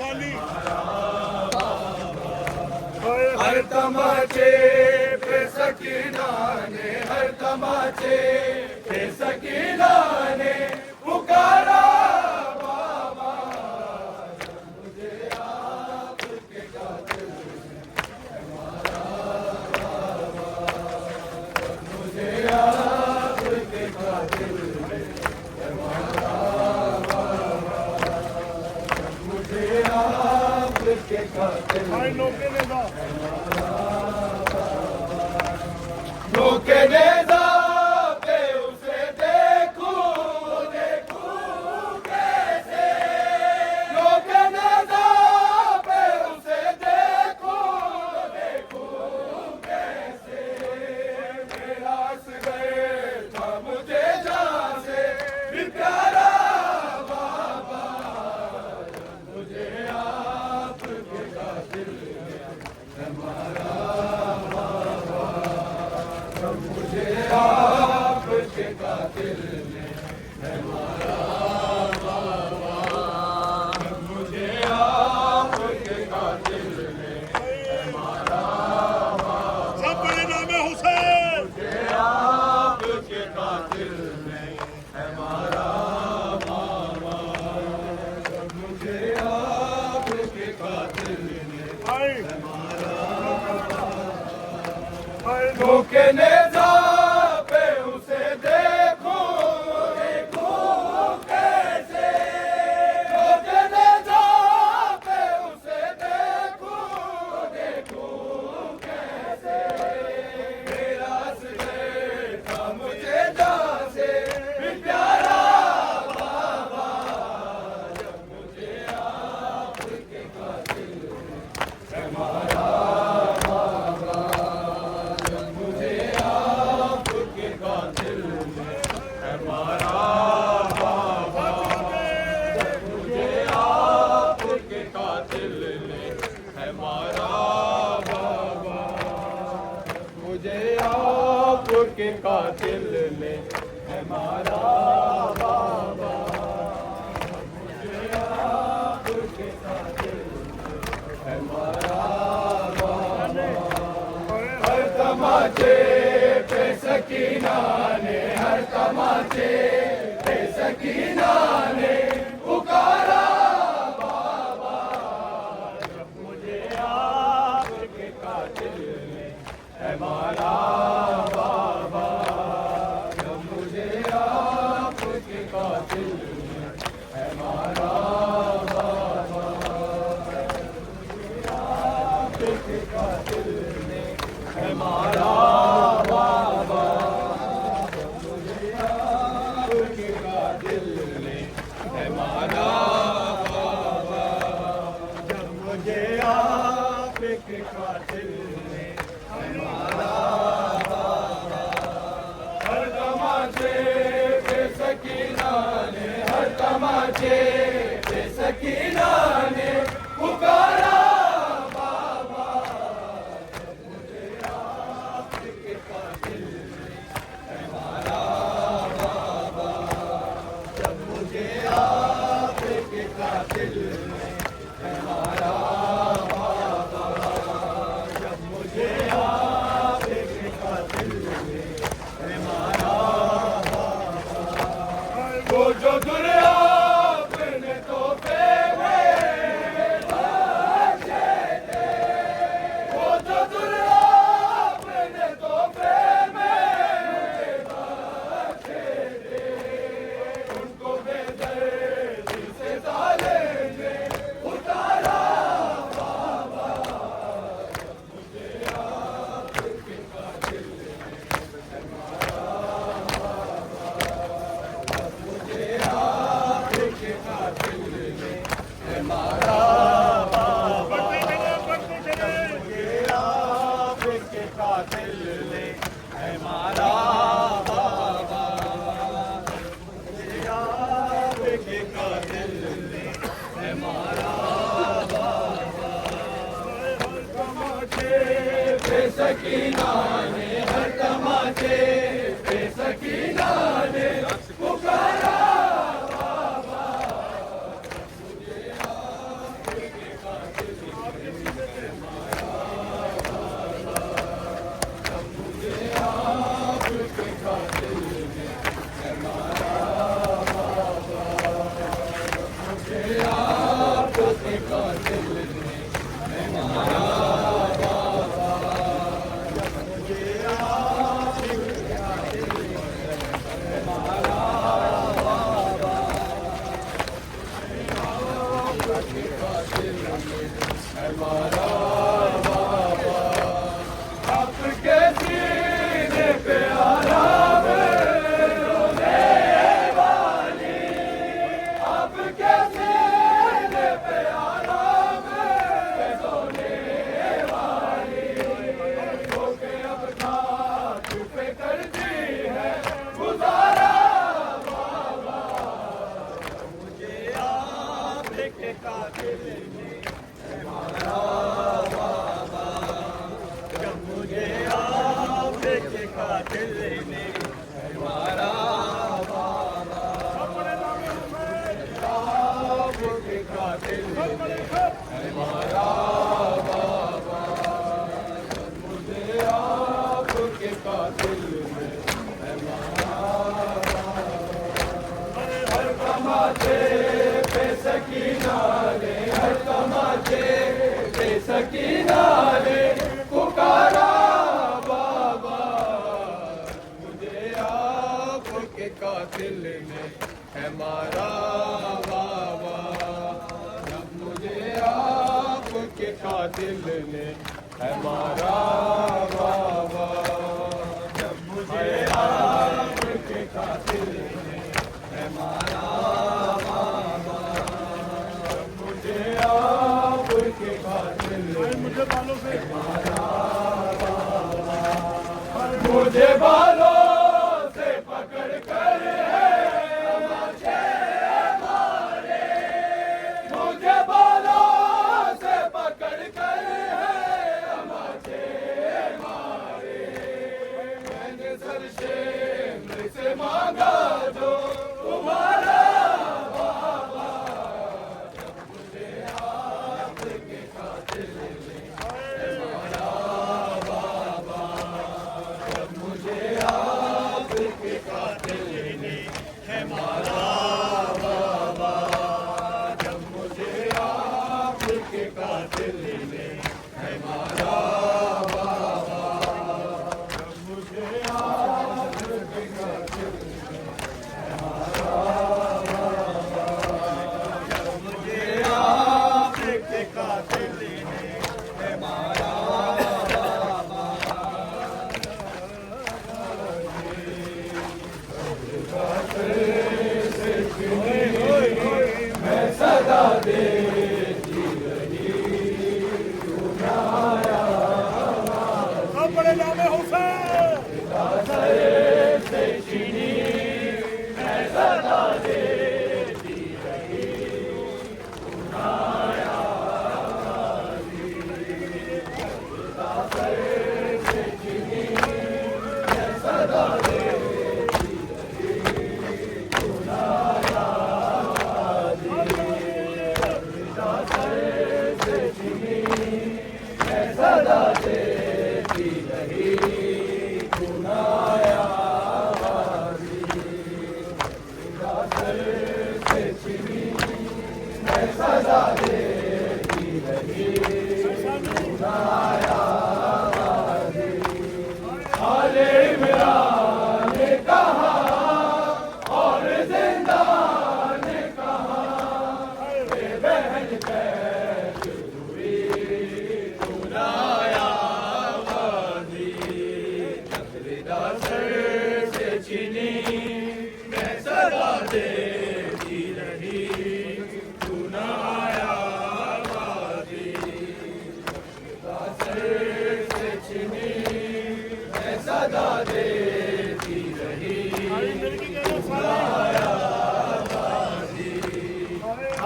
लाली हर तमाचे पे सकीना ने, हर तमाचे पे सकीना ने पुकारा बाबा, मुझे आपके कातिल हमारा बाबा, मुझे आपके कातिल हमारा बाबा, मुझे आपके कातिल रोके नेज़ा पे उसे देखूं, देखूं कैसे, रोके नेज़ा पे उसे देखूं, देखूं कैसे, मेरा असग़र था मुझे जान से भी प्यारा बाबा, मुझे आपके कातिल हमारा बाबा, मुझे आपके कातिल ने हमारा बाबा, मुझे आपके कातिल ने हमारा बाबा, सब बड़े नामे हुसैन, मुझे आपके कातिल ने हमारा बाबा, मुझे आपके कातिल ने हमारा रोके नेज़ा पे उसे देखूं, देखूं कैसे, रोके नेज़ा पे उसे देखूं, देखूं कैसे, मेरा असग़र था मुझे जान से भी प्यारा बाबा, जब मुझे आपके कातिल हमारा मुझे आपके कातिल ने हमारा बाबा, मुझे आपके कातिल ने हमारा बाबा, हर तमाचे पे सकीना ने, हर तमाचे पे सकीना ने पुकारा बाबा, जब मुझे आपके कातिल ने हमारा बाबा, जब मुझे आपके कातिल ने हमारा बाबा, मुझे आपके कातिल ने हमारा बाबा, जब मुझे हमारा बाबा, मुझे आपके कातिल में हमारा हर तमाचे पे सकीना रे, हर तमाचे पे सकीना रे पुकारा बाबा, मुझे आपके कातिल ने है मारा बाबा, जब मुझे आपके कातिल ने है मारा बाबा, जब मुझे आपके कातिल ने है मारा बाबा, जब मुझे आपके कातिल ने मुझे बालों से मारा बाबा, मुझे बालों से पकड़ कर है तमाचे मारे, मुझे बालों से पकड़ कर है तमाचे मारे, मैंने सर शेर से मांगा जो तुम्हारा बाबा, जब मुझे आपके कातिल ने है मारा बाबा, जब मुझे आपके कातिल ने है मारा बाबा, जब मुझे आपके कातिल ने है मारा बाबा, जब मुझे आपके कातिल ने है मारा बाबा, जब मुझे आपके कातिल ने है मारा बाबा, मैं सदा देती रही सुनाया, सब बड़े नामे हुसैन से चीनी मैं सदा देती रही सुनाया, से चीनी मैं सदा देती रही सुनाया, से चीनी मैं सदा देती रही सुनाया, से चीनी मैं सदा देती रही सुनाया, आले इमरान ने कहा और जिंदा ने कहा, ये बहन कैद हुई सुनाया वादी, जबरिदा सर से चीनी मैं सदा देती रही सुनाया वादी, जबरिदा सर से चीनी मैं सदा देती रही सुनाया वादी,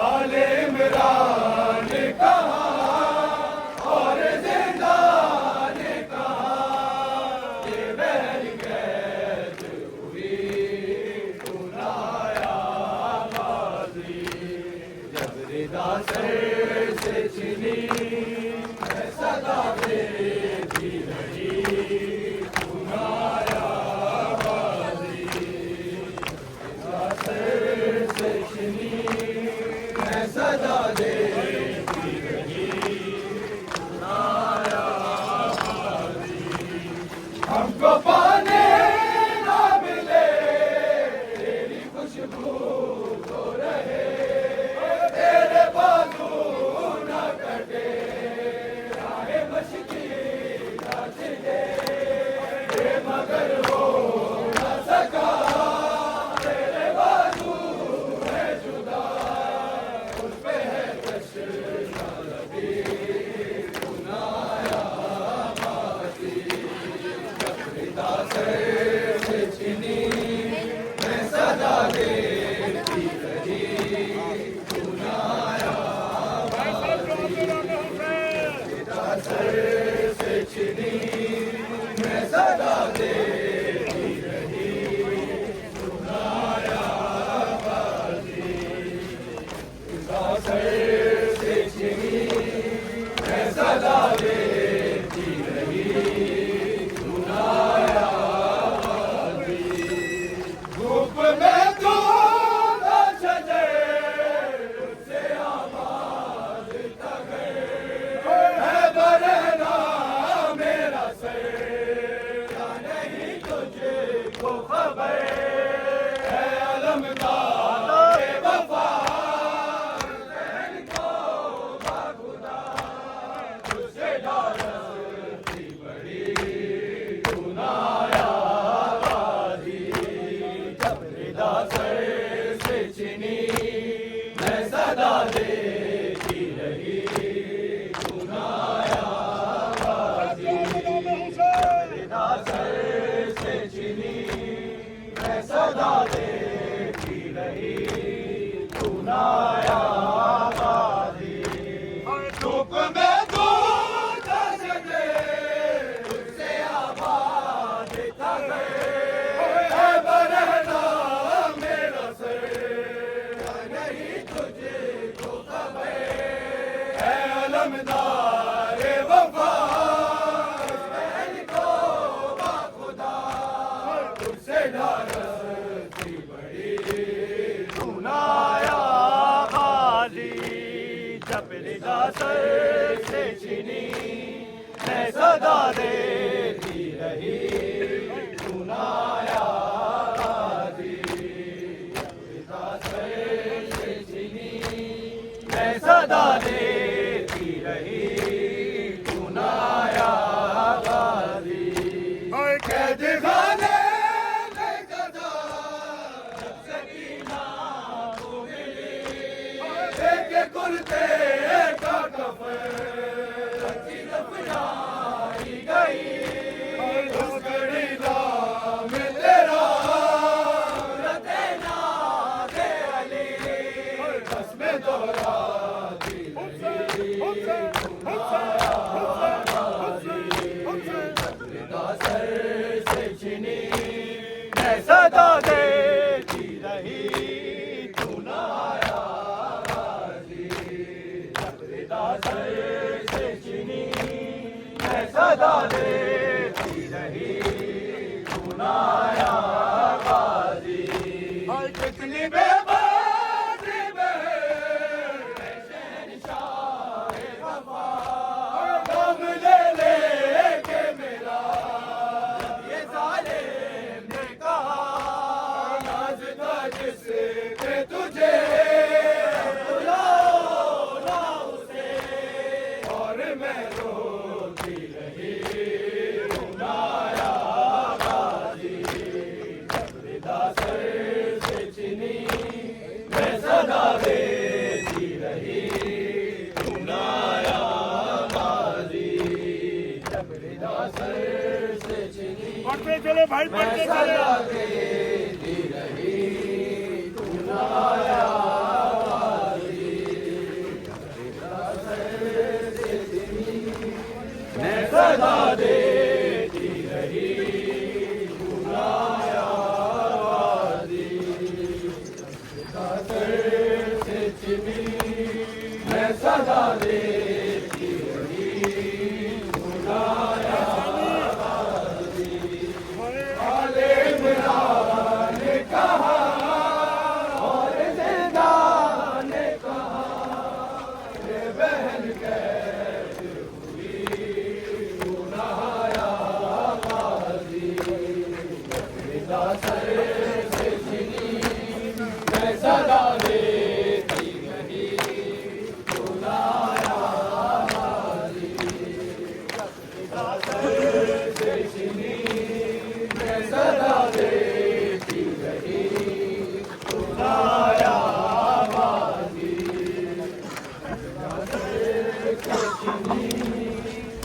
आले इमरान ने कहा और जिंदा ने कहा, ये बहन कैद हुई सुनाया वादी, जबरिदा सर से चीनी मैं सदा देती रही सुनाया वादी, जबरिदा सर से चीनी मैं सदा देती रही सुनाया वादी, हमको पाने ना मिले तेरी खुशबू तो रहे, तेरे बाजू ना कटे राहे मशकी ना चले, मगर हो ना सका तेरे बाजू है जुदा, उस पे है कश्ता लगी सुनाया वादी, जबरिदा सर से चीनी मैं सदा देती रही सुनाया वादी, जबरिदा सर से चीनी मैं सदा देती रही सुनाया वादी, जबरिदा सर से सर से छीनी मैं सदा देती रही सुनाया गाजी पिता सर से छीनी मैं सदा देती रही सुनाया गाजी कैद खाने कुर्ते का कफन दफनाई गई उस घड़ी नाम तेरा रते नाज़े अली बस में दोहरा दी सर से छीनी मैं सदा देती रही सर से छीनी मैं सदा देती रही सुनाया गाजी कितनी बेबासी में शहंशाह वफा गम ले के मेरा ये जालिम ने कहा नाज़ था जिसने तुझे पढ़ते चले भाई पढ़ते चले मैं सदा देती रही सुनाया सर से छीनी मैं सदा देती रही सुनाया ने कहा और ज़िंदा ने कहा ये बहन कैसे हुई सुनाया गाजी पिता सर से छीनी मैं सदा देती रही सुनाया गाजी पिता सर से छीनी मैं सदा देती रही सुनाया गाजी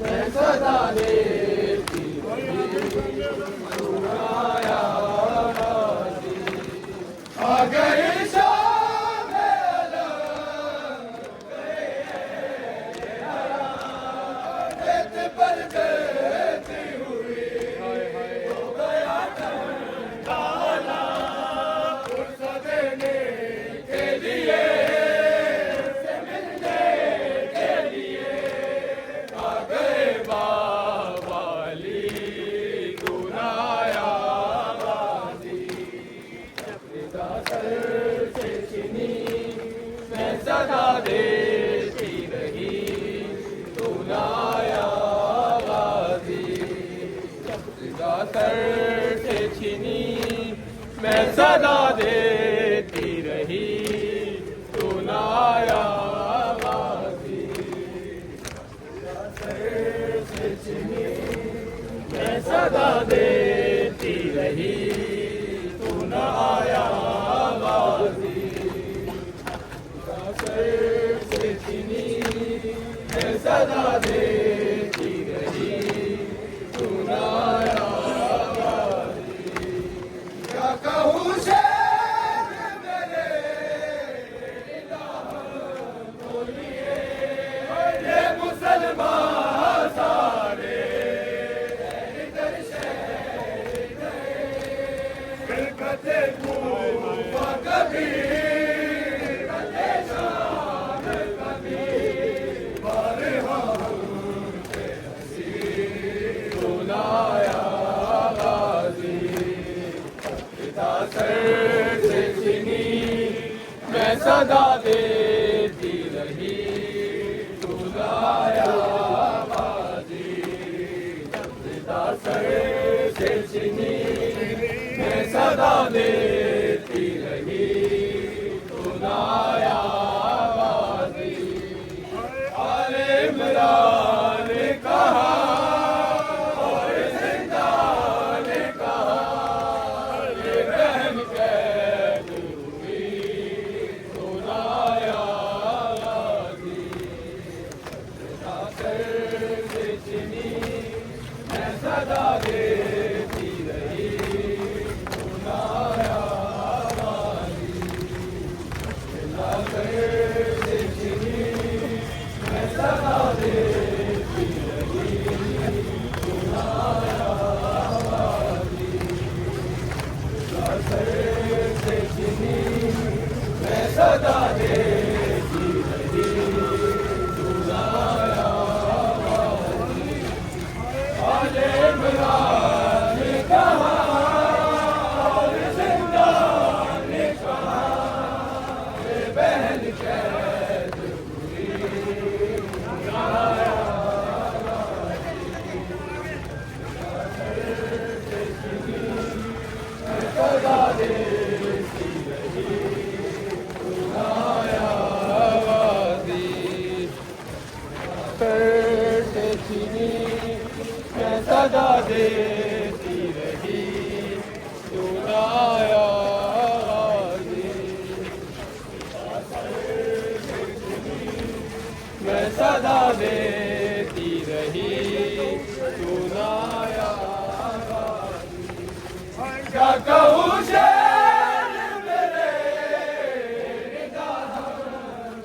मैं सदा देती रही सुनाया गाजी आ गई शाम पर देती हुई हो गया काला पुरसा देने के लिए से मिलने के लिए आ गए बाबाली सुनाया गाजी पिता सर से छीनी मैं सदा देती रही सुनाया गाजी पिता सर से छीनी मैं सदा देती रही सुनाया गाजी सर से छीनी मैं सदा देती रही सुनाया गाजी सर से छीनी मैं सदा देती रही सुनाया गाजी क्या कहूँ शेर मेरे बोलिए ये मुसलमान सारे इधर शहर गए कते कूफा कभी कते शाम कभी बारहा से हंसी सुनाया गाजी पिता सर से छीनी मैं सदा देती रही देती रही सुनाया आबादी। आले इमरान ने कहा और जिंदा ने कहा ये बहन कैद हुई सुनाया आबादी। जाकर से चिनी मैं सदा देती रही सुनाया आबादी। जाकर से चिनी मैं सदा देती रही सुनाया आबादी। जाकर से चिनी मैं सदा देती रही सुनाया आबादी। आले इमरान ने कहा और जिंदा ने कहा ये बहन कैद हुई सुनाया सदा देती रही सुनाया आबादी। से चीनी मैं सदा देती रही सुनाया आबादी। मैं सदा देती रही सुनाया आबादी। क्या कहूँ शेर मेरे निगाहों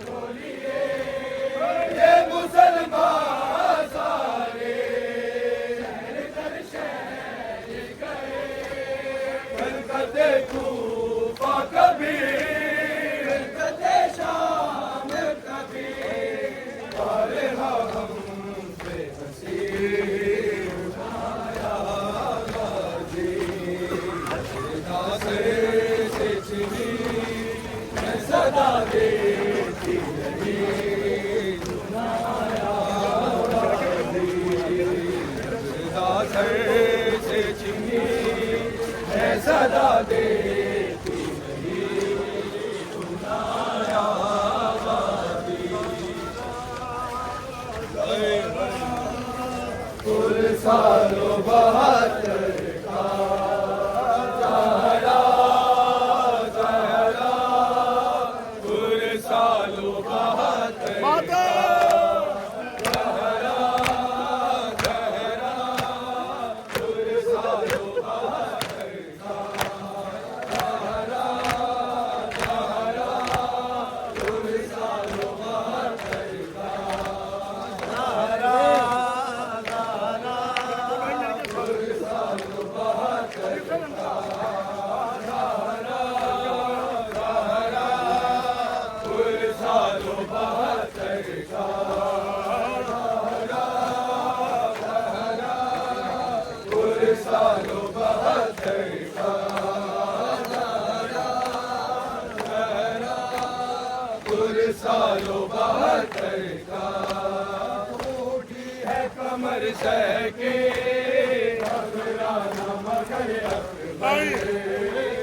को लिए ये मुसलमान सारे शहर कर शहर गए। कलकत्ते कूफा कभी कलकत्ते शाम कभी अरे हमसे हंसी उठाया आबादी। से चिनी मैं सदा देती रही सुनाया आबादी। से चिनी मैं सदा देती रही सुनाया आबादी। कुल सालों 72 का जहरा जहरा कुल सालों 72 माता जहरा जहरा कुल सालों 72 का जहरा जहरा कुल सालों 72 का जहरा जहरा कुल सालों 72 का जहरा जहरा कुल सालों 72 का जहरा जहरा कुल सालों 72 का जहरा जहरा कुल सालों 72 का। टूटी है कमर सह के घबराना मगर अकबर।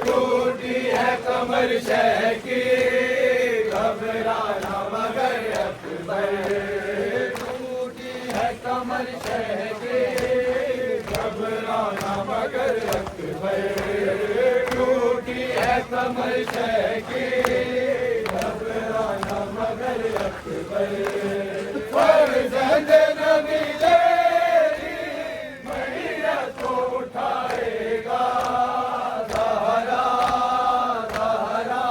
टूटी है कमर सह के घबराना मगर अकबर। टूटी है कमर सह के घबराना मगर अकबर। टूटी है कमर सह के घबराना मगर अकबर। फर्जंद नबी तेरी मैया तो उठाएगा सहारा सहारा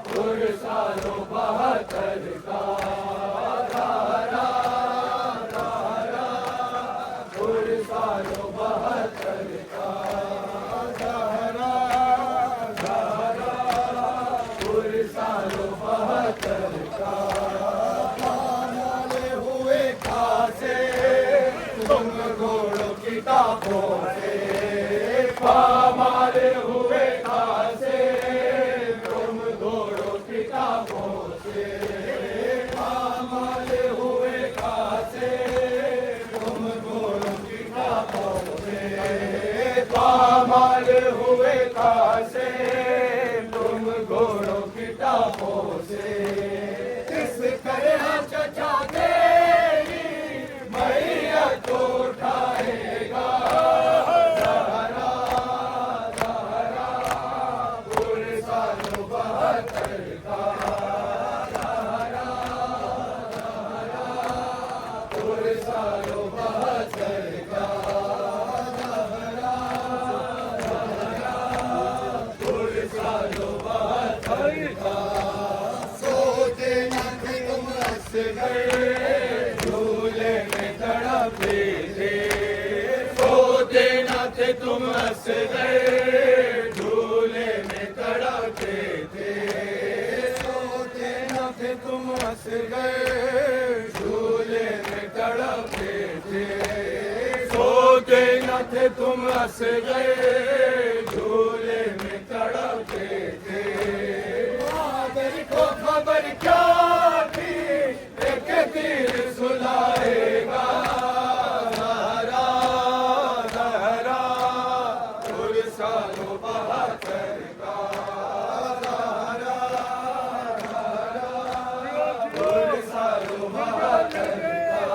कुल सालों 72 का सहारा सहारा कुल सालों 72 का सहारा सहारा कुल सालों 72 का। पामाले हुए खासे तुम घोड़ों की टापों से। पामाले हुए खासे तुम घोड़ों की टापों से। पामाले हुए खासे तुम घोड़ों की टापों से। पामाले हुए खासे दौड़ो किताबों से इस तरह चचा तेरी मैया को उठाएगा ज़हरा ज़हरा पुरसान 72 का ज़हरा ज़हरा पुरसान 72 का ज़हरा ज़हरा पुरसान 72 का सोते न थे तुम असगर झूले में तड़पते थे सोते न थे तुम असगर झूले में तड़पते थे सोते न थे तुम असगर झूले में तड़पते थे सोते न थे तुम असगर झूले में तड़पते थे मादर को खबर क्या थी एक तीर सुलाएगा ज़हरा ज़हरा पुरसान 72 का ज़हरा ज़हरा पुरसान 72 का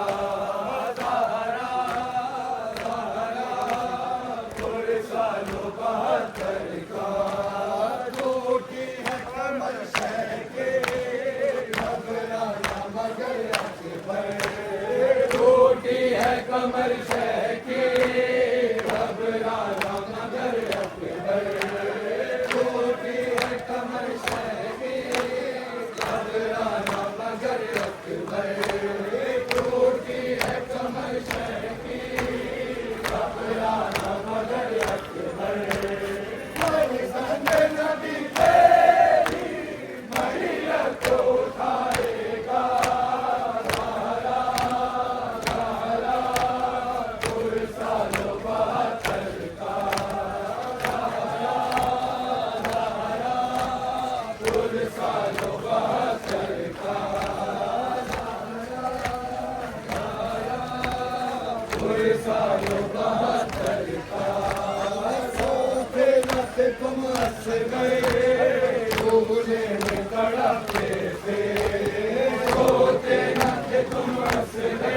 ज़हरा ज़हरा पुरसान 72 का टूटी है कमर शह के घबराना मगर अकबर टूटी है कमर शह के घबराना मगर अकबर टूटी है कमर शह के घबराना मगर अकबर टूटी है कमर शह की घबराना मगर अकबर संग नबी तेरी मैया को उठाएगा ज़हरा ज़हरा पुरसान 72 का ज़हरा ज़हरा पुरसान 72 का ज़हरा ज़हरा पुरसान 72 का सोते न थे तुम असगर झूले में तड़पते थे सोते न थे तुम असगर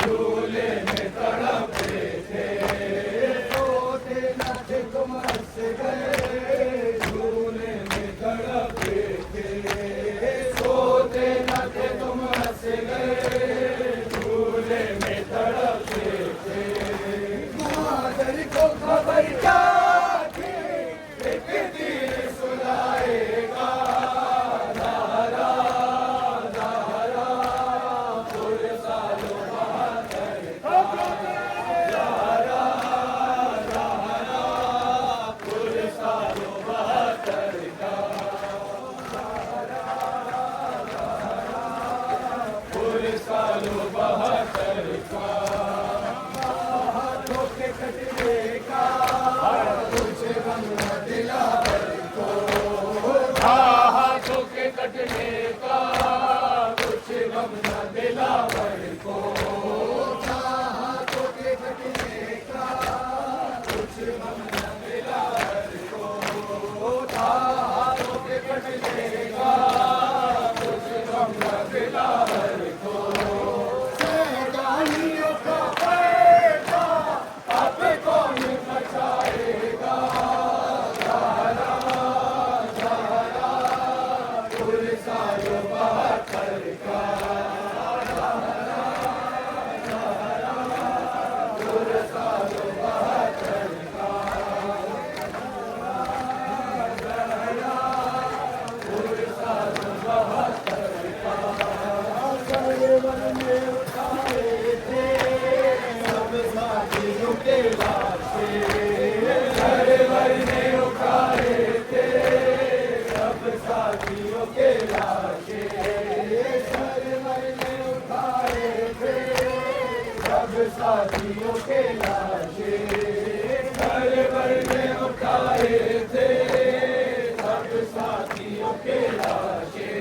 झूले में तड़पते थे सोते न थे तुम असगर झूले में तड़पते थे सोते न थे तुम असगर झूले में तड़पते थे मादर को खबर क्या थी एक तीर सुलाएगा ज़हरा ज़हरा पुरसान 72 का ज़हरा ज़हरा पुरसान 72 का ज़हरा ज़हरा पुरसान 72 का हाथों के कटने का कुछ गम न दिलावर को हाथों के कटने का कुछ गम न दिलावर को हाथों के कटने का कुछ गम न दिलावर को हाथों के कटने का कुछ गम न दिलावर को सैलानियों का पैसा अब कौन बचाएगा ज़हरा ज़हरा पुरसान 72 का ज़हरा ज़हरा पुरसान 72 का ज़हरा पुरसान 72 का सरवर में उठाए थे सब साथियों के लाशे सरवर ने उठाए थे सब साथियों के लाशे सरवर ने उठाए थे सब साथियों के लाशे सरवर ने उठाए थे सब साथियों के लाशे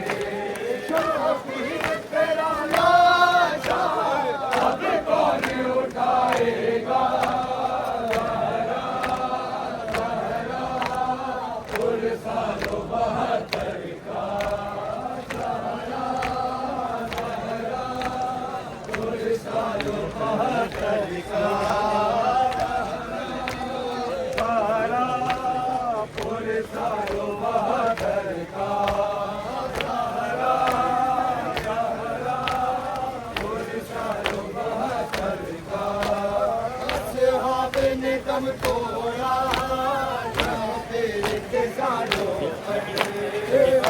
शौकीन तेरा लाशा अब कौन उठाएगा ज़हरा ज़हरा पुरसान 72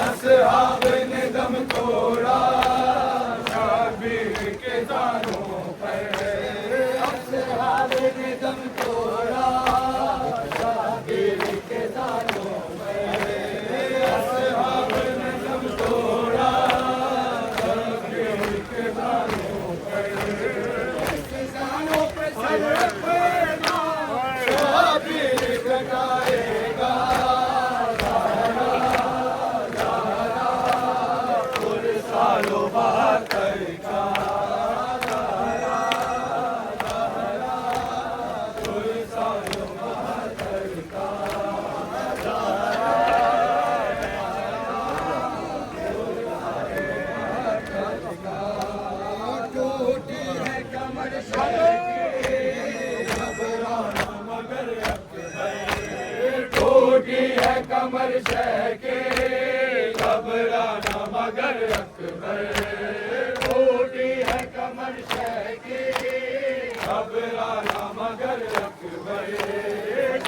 असहाब ने दम तोड़ा शबीर के दानों पर, असहाब ने दम तोड़ा शबीर के दानों पर, असहाब ने दम तोड़ा शबीर के दानों पर, किसानों पे सर पैना शबीर कटाएगा सालो बहादुर का सालो बहादुर का टूटी है कमर घबराना मगर टूटी है कमर के घबराना मगर टूटी है कमर की घबराना मगर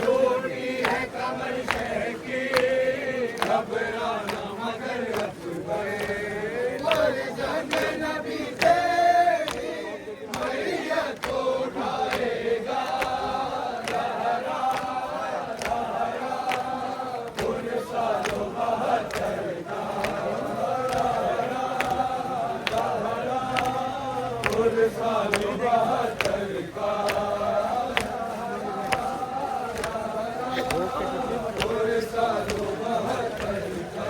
टूटी है कमर की घबराना मगर जंग नबी तेरी मैया को उठाएगा लहरा लहरा उन सालों बहादुर का सालो बहादुर का सालो बहादुर का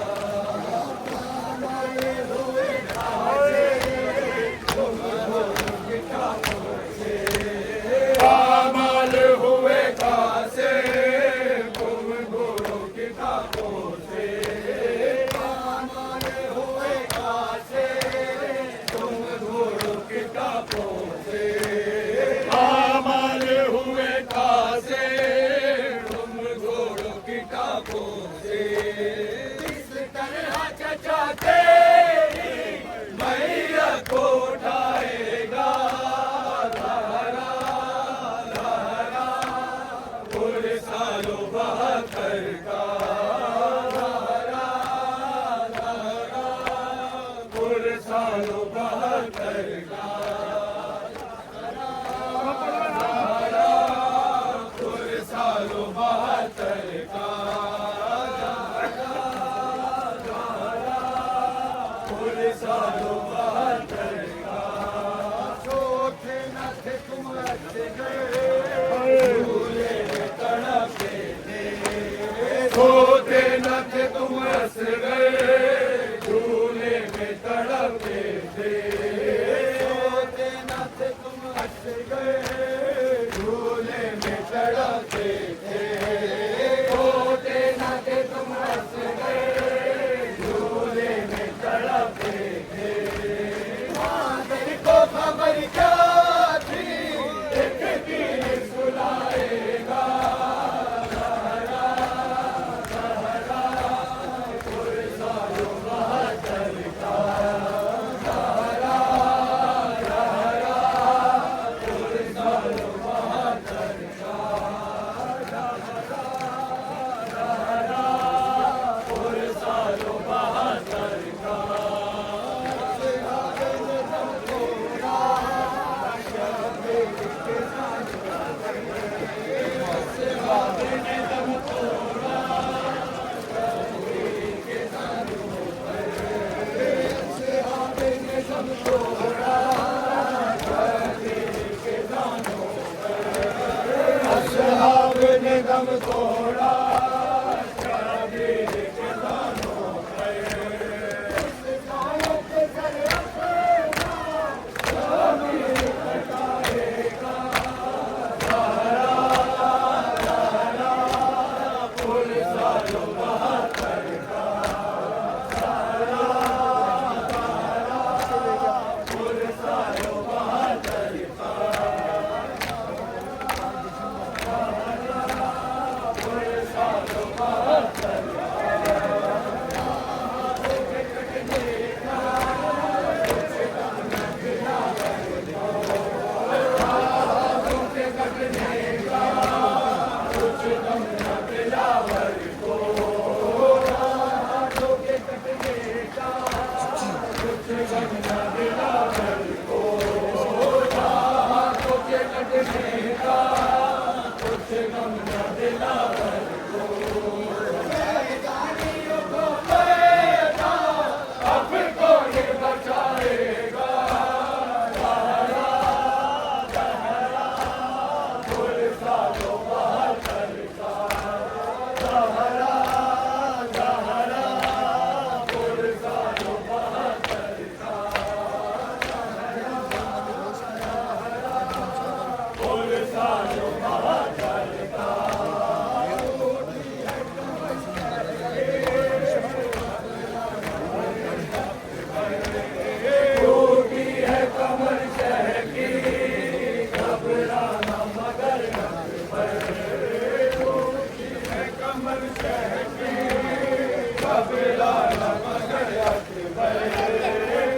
पामाल हुए खासे तुम गुरु किताबों से, पामाल हुए खासे तुम गुरु किताबों से, पामाल हुए खासे तुम गुरु किताबों से, इस तरह चचा तेरी मैया को उठाएगा लहरा लहरा पूरे सालों बहादुर का लहरा लहरा पूरे सालों बहादुर का लहरा पूरे सालों बहादुर का लहरा पूरे सालों बहादुर का सोचे न थे तुम अच्छे गए झूले में तड़पे थे, सोते न थे तुम हंस गए झूले में तड़पे थे, सोते न थे तुम हंस गए झूले में तड़पे थे, सोते न थे तुम हंस गए झूले में तड़पे थे, मादर को खबर क्या थी एक दिन सुनाएगा लहरा लहरा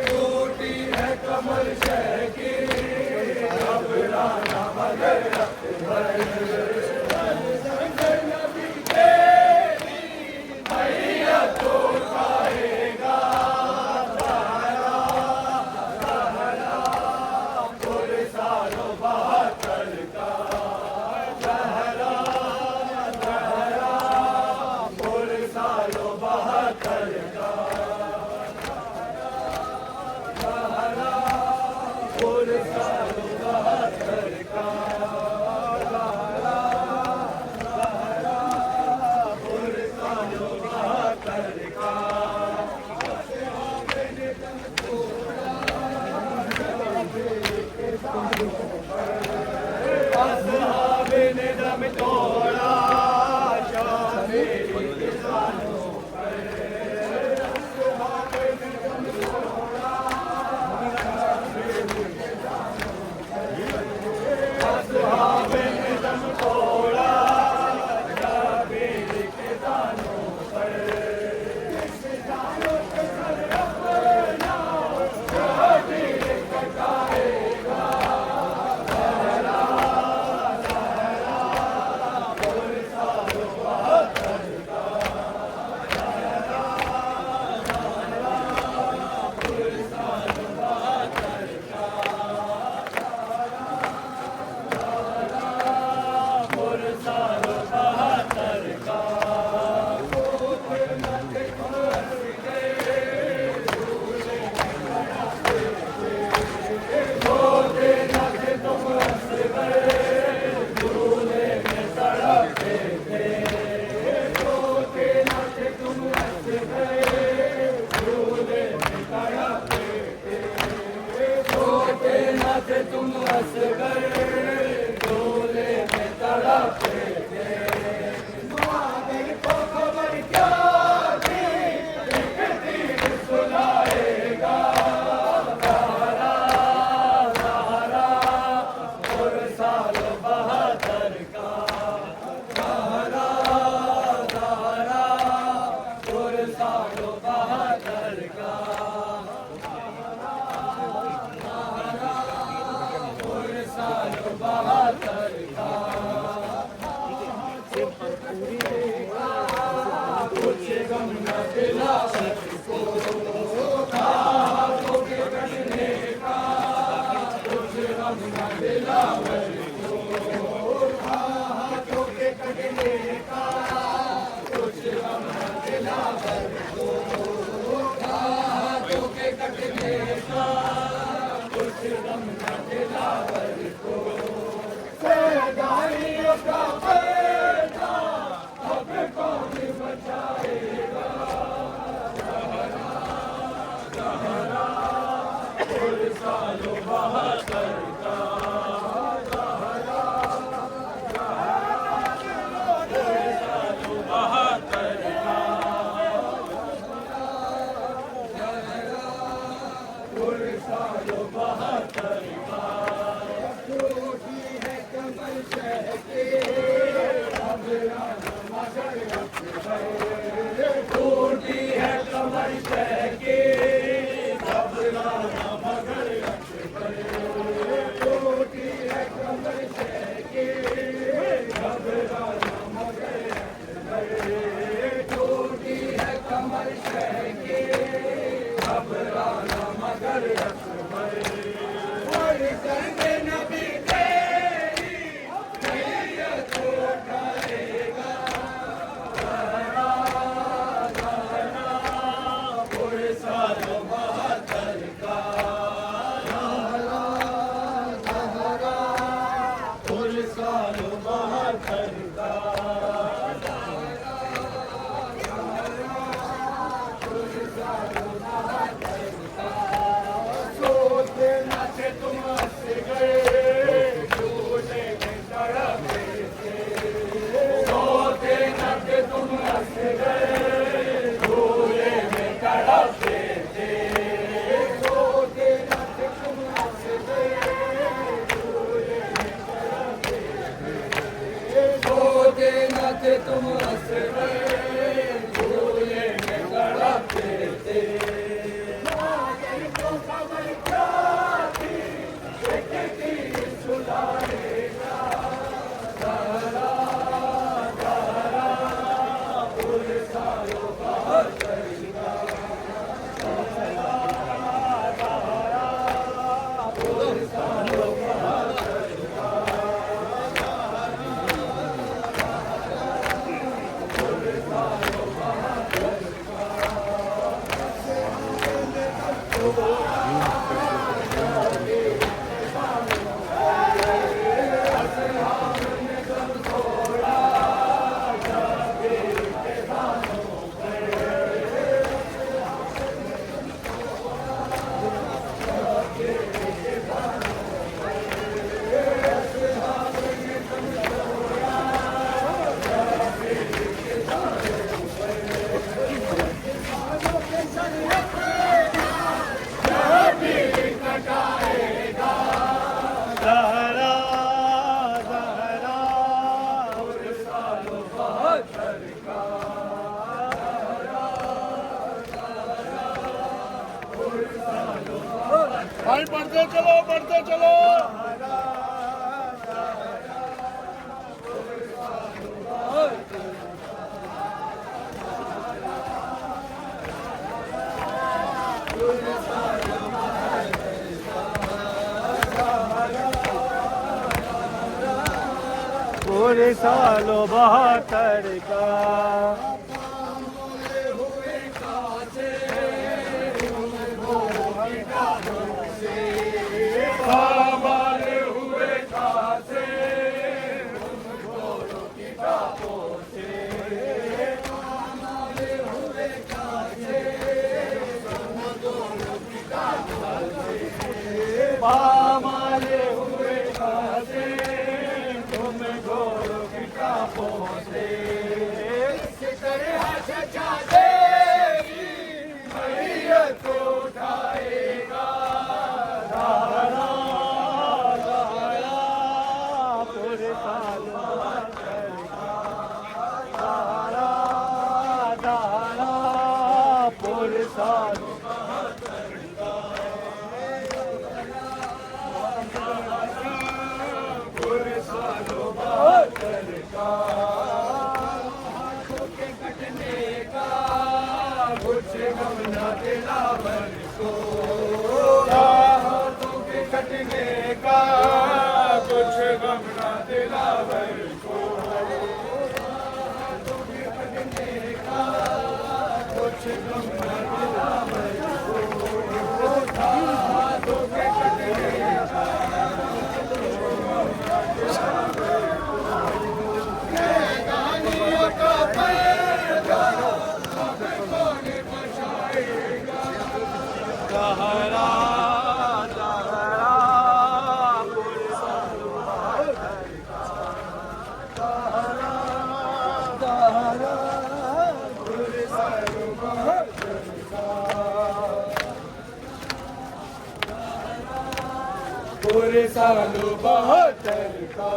टूटी है कमर शह की घबराना मगर नबी तेरी मैया तो खाएगा सालो बहत्तर का सालो बहत्तर का सालो बहत्तर का सालो बहत्तर का असहाबे ने दम तोड़ा शामे किसानों असहाबे ने दम तोड़ा शामे किसानों पर तुम असगर डोले में तड़पते थे महादेव को खबर क्या थी एक तीर सुनाएगा सहारा सहारा और सालो बहत्तर का सहारा सहारा और सालो बहत्तर का सालो बहत्तर का कुछ गम न दिला सबको हाथों के कटने का कुछ गम न दिला हाथों के कटने का कुछ गम न दिला हाथों के कटने का कुछ गम न दिला गाड़ियों का पर्दा अब कौन बचाएगा सालो बहत्तर का सालो बहत्तर का सालो बहत्तर का टूटी है कमर शह की घबराना मगर टूटी है कमर शह की घबराना मगर टूटी है कमर शह की घबराना मगर करके नबी तेरी मैयत उठाएगा सालो बहत्तर का सालो बहत्तर का जहरा जहरा भाई बढ़ते चलो बढ़ते चलो। पूरे सालों 72 का पामाले हुए खासे तुम गोरों की टापों से मैयत उठाएगा धारा धारा पूरे सालों धारा धारा पूरे सालों कुछ गम ना दिलावर को हाथों के कटने का कुछ गम ना दिलावर को हाथों के कटने का कुछ गम ना दिलावर को हाथों के कटने का जहरा जहरा पूरे सालों जहरा जहरा पूरे सालों पूरे सालों 72 का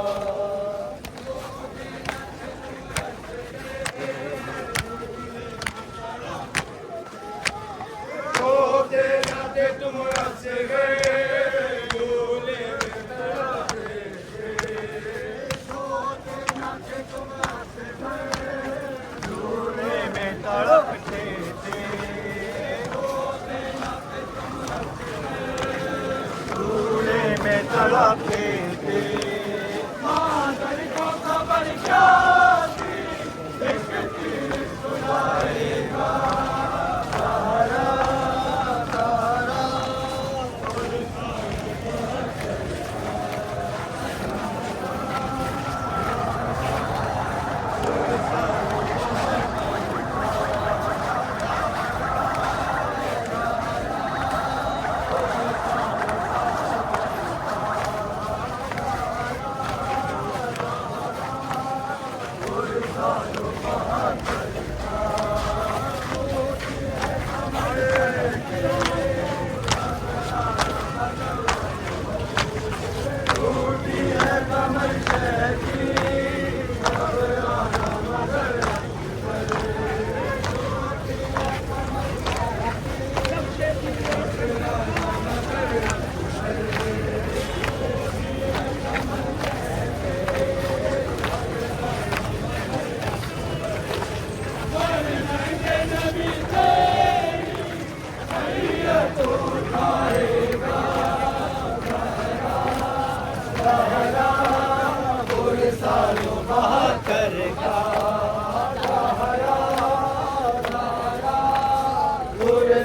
तुम रस गए झूले में तड़पते झूले में तड़पते झूले में तड़पते मादर को खबर क्या थी देखती सुनाएगा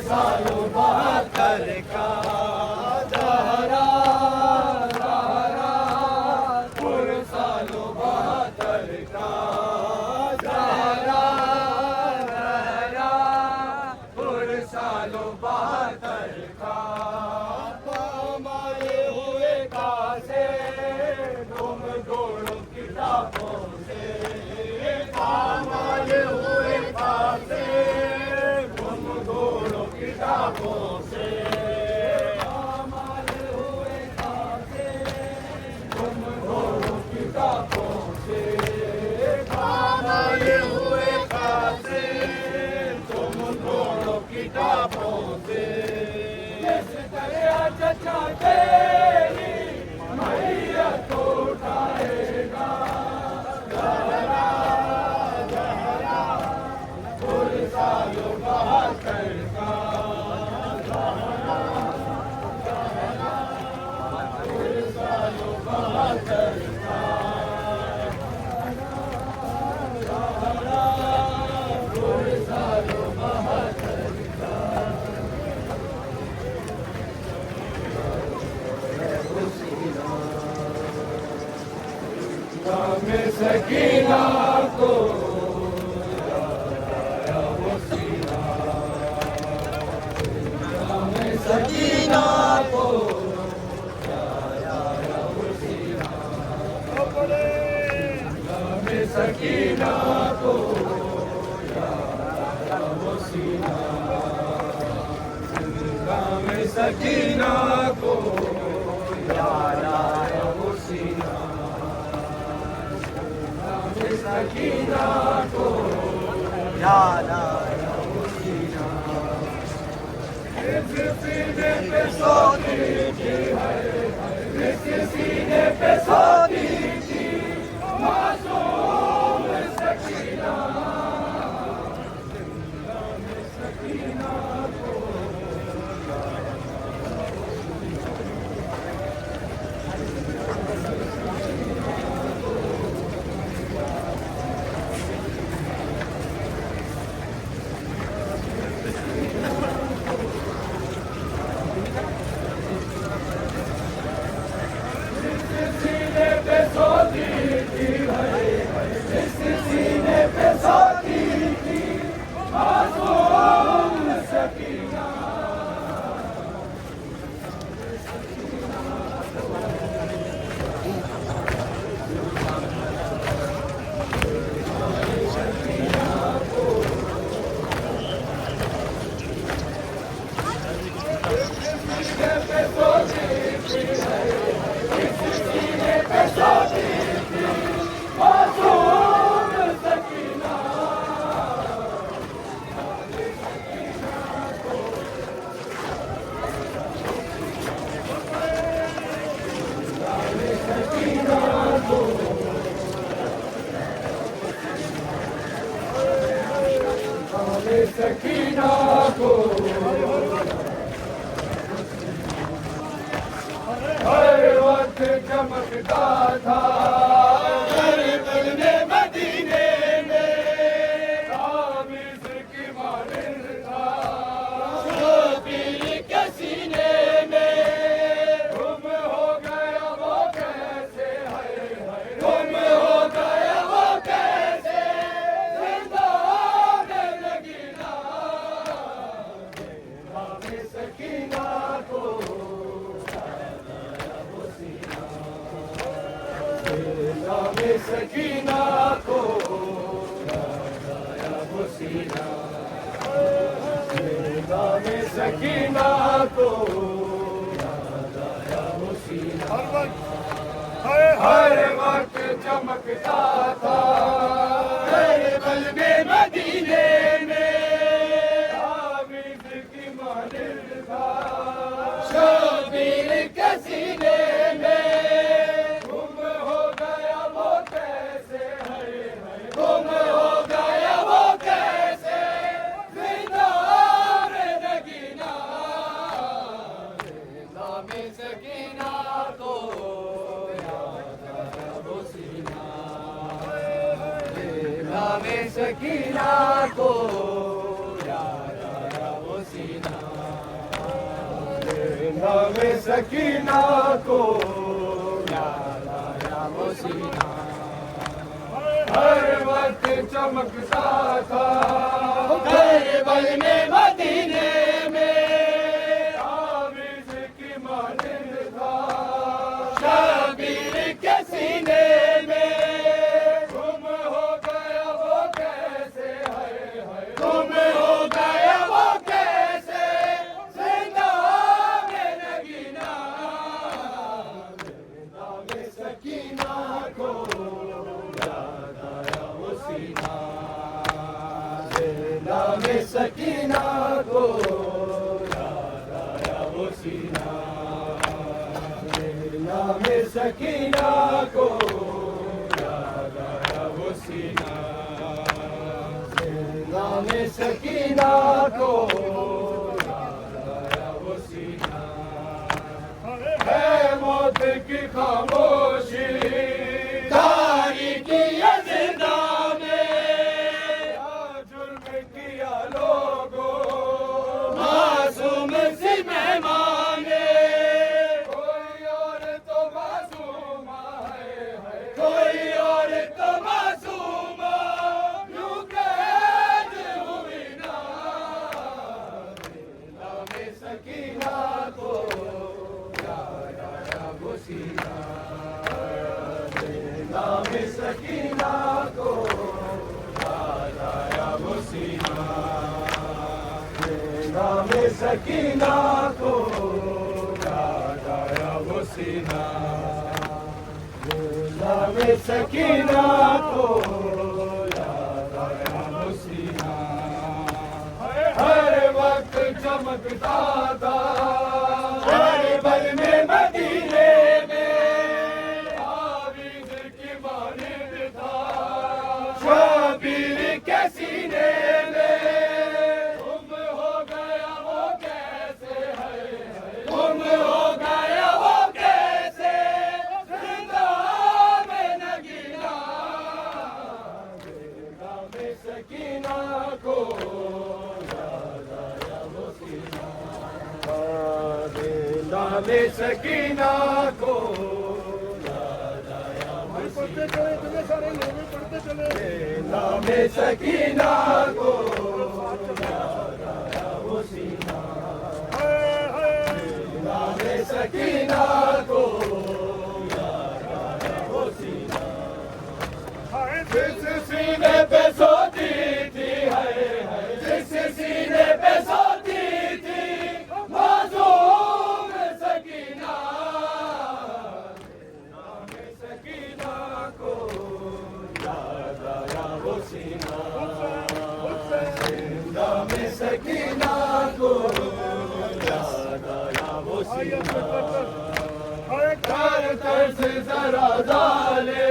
सालों 72 सालों 72 का हमारे हुए कासे तुम दौड़ो किताबों से हमारे हुए कासे तुम दौड़ो किताबों से हमारे हुए कासे तुम दौड़ो किताबों से हमारे हुए कासे तुम दौड़ो किताबों से जिस दरिया चचा तेरी मैया तो उठाएगा जहरा जहरा सालों 72 का जहरा जहरा सालों 72 का जहरा सालों 72 का में सकीना को सकीना को सकीना को सकीना को सकीना को याद आया हुसीना इस सीने पे सोती थी इस सीने पे सोती थी मासूम सकीना सकीना को सकीना को हर वक्त चमकता था हर पल में मदीने में ताबीज़ की मानिंद था शबीर के सीने में गुम हो गया वो कैसे है गुम हो गया वो कैसे सकीना को सकीना को हुसीना सकीना को हर वक्त चमकता था हर पल में मदीने में ताबीज़ की मानिंद था शबीर के सीने में गुम हो गया वो कैसे है गुम हो गया वो कैसे ज़िंदान नगीना नाम सकीना को नाम सकीना को याद आया वो सीना नाम सकीना को याद आया वो सीना हर वक्त चमकता था हर पल में मदीने में सकीना को याद आया वो सीना, जिंदा में सकीना को याद आया वो सीना। है मौत की खामोशी तारीकी है जिंदा में, क्या जुल्म किया लोगों मासूम सी मेहमाने। कोई और तो मासूमा है, कोई और तो मासूमा यूं कैद हुई ना, जिंदा में सकीना को याद आया वो सीना, जिंदा में सकीना को याद आया वो सीना, जिंदा में सकीना को याद आया वो सीना, जिंदा में सकीना को याद आया वो सीना। हर वक्त चमकता था हर पल में मदीने में, आवीज़ की मानिंद था शबीर के सीने में। गुम हो गया वो कैसे है, गुम हो गया वो कैसे, जिंदा में नगीना, जिंदा में सकीना को याद आया वो सीना, जिंदा में सकीना को याद आया वो सीना, जिंदा में सकीना को याद आया वो सीना, जिंदा में सकीना को याद आया वो सीना। जिस सीने पे सोती थी जिस सीने पे सोती थी मासूम सकीना, जिंदा में सकीना को याद आया वो सीना, जिंदा में सकीना को याद आया वो सीना। कर से जरा डाले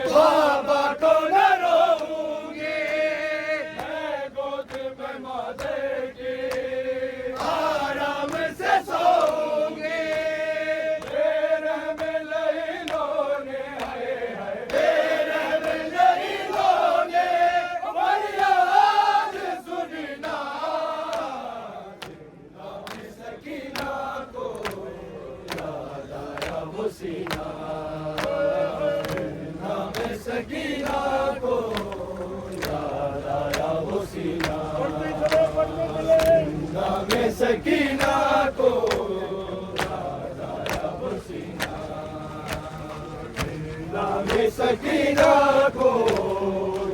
बाबा को न रोऊंगी, मैं गोद में माँ देगी आराम से सोऊंगी। तेरे में लहीनों ने तेरे में लहीनों ने फरियाद सुनी ना, जिंदा में सकीना को याद आया वो सीना, जिंदा में सकीना को याद आया वो सीना, जिंदा में सकीना को याद आया वो सीना, जिंदा में सकीना को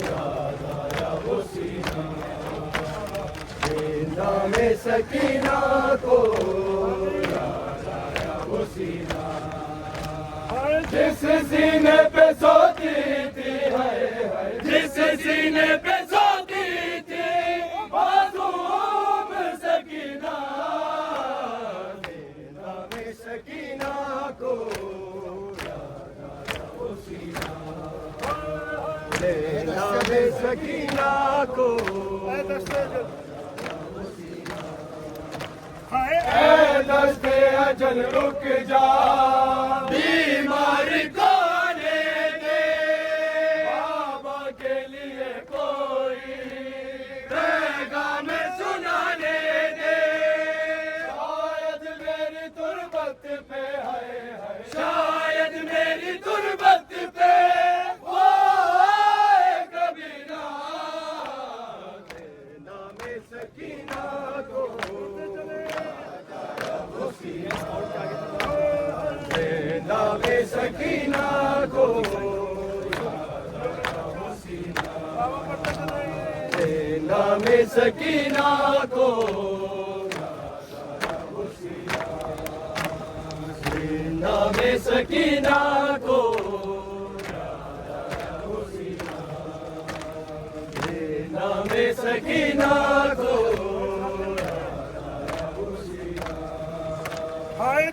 याद आया वो सीना, जिंदा में सकीना को याद आया वो सीना। जिस सीने पे सोती थी जिस सीने पे सोती थी मासूम सकीना, जिंदा में सकीना को याद आया वो सीना, जिंदा में सकीना को ऐ दस्ते अजल रुक जा बीमार को आने दे, बाबा के लिए कोई पैगाम सुनाने दे। शायद मेरी तुरबत पे शायद मेरी तुरबत पे वो आए कभी ना, जिंदा में सकीना को जिंदा में सकीना को जिंदा में सकीना को जिंदा में सकीना को जिंदा में सकीना को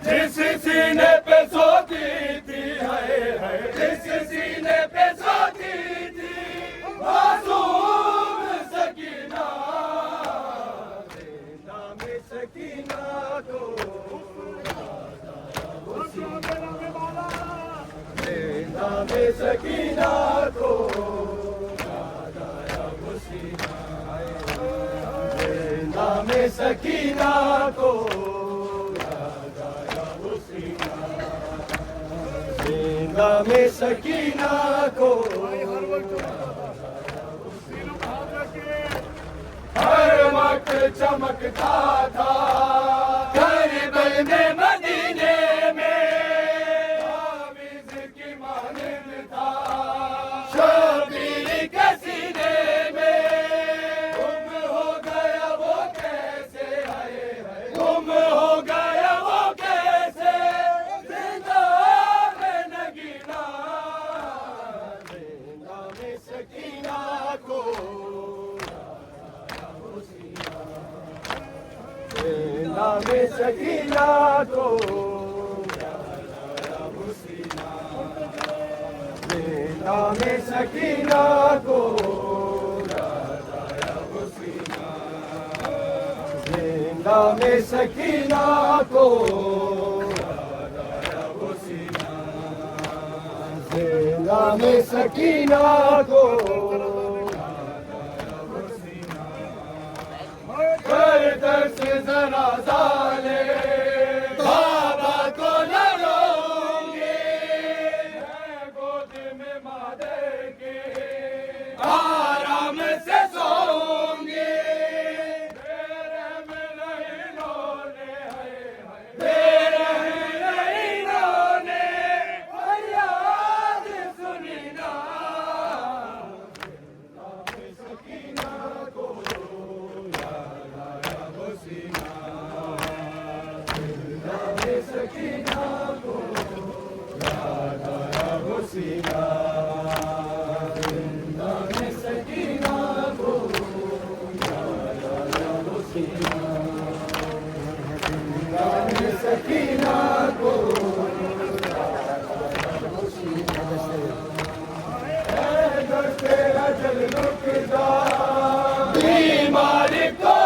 जिस सीने पे सोती थी जिस सीने पे सोती थी मासूम सकीना, नाम सकीना को नाम सकीना को याद आया वो सीना, नाम सकीना को याद आया वो सीना, नाम सकीना को हर वक्त चमकता था करबल में मदीने में, हाफिज की मानिंद था शबीर के सीने में, गुम हो गया वो कैसे है, गुम हो गया वो कैसे जिंदा में नगीना, जिंदा में सकीना को नाम सकीना को नाम सकीना को नाम सकीना को नाम सकीना को कर दर्द जरा जाले बाबा को न रोंगे, मैं गोद में मादर के आराम से सोंगे, तेरे में नहीं रोने तेरे में नहीं रोने फरियाद सुनी ना, सकीना को सकीना को याद आया वो सीना, नाम सकीना को याद आया वो सीना, नाम सकीना को दस्ते अजल रुकदा बीमारी को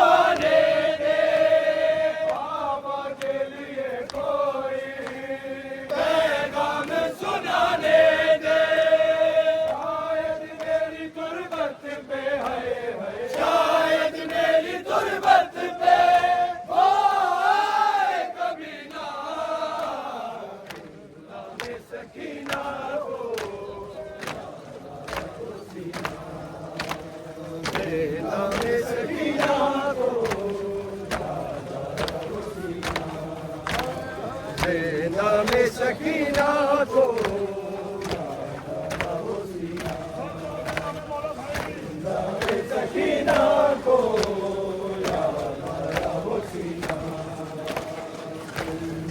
नाम सकीना को नाम सकीना को याद आया वो सीना,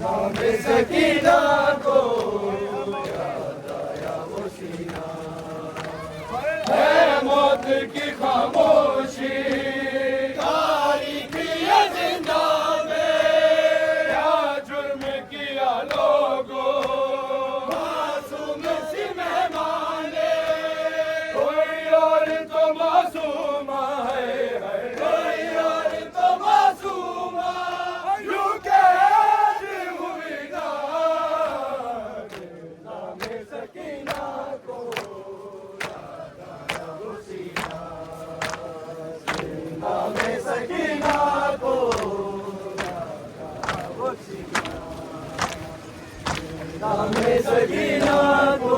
नाम सकीना को याद आया वो सीना, है मौत की खामोशी नाम सकीना को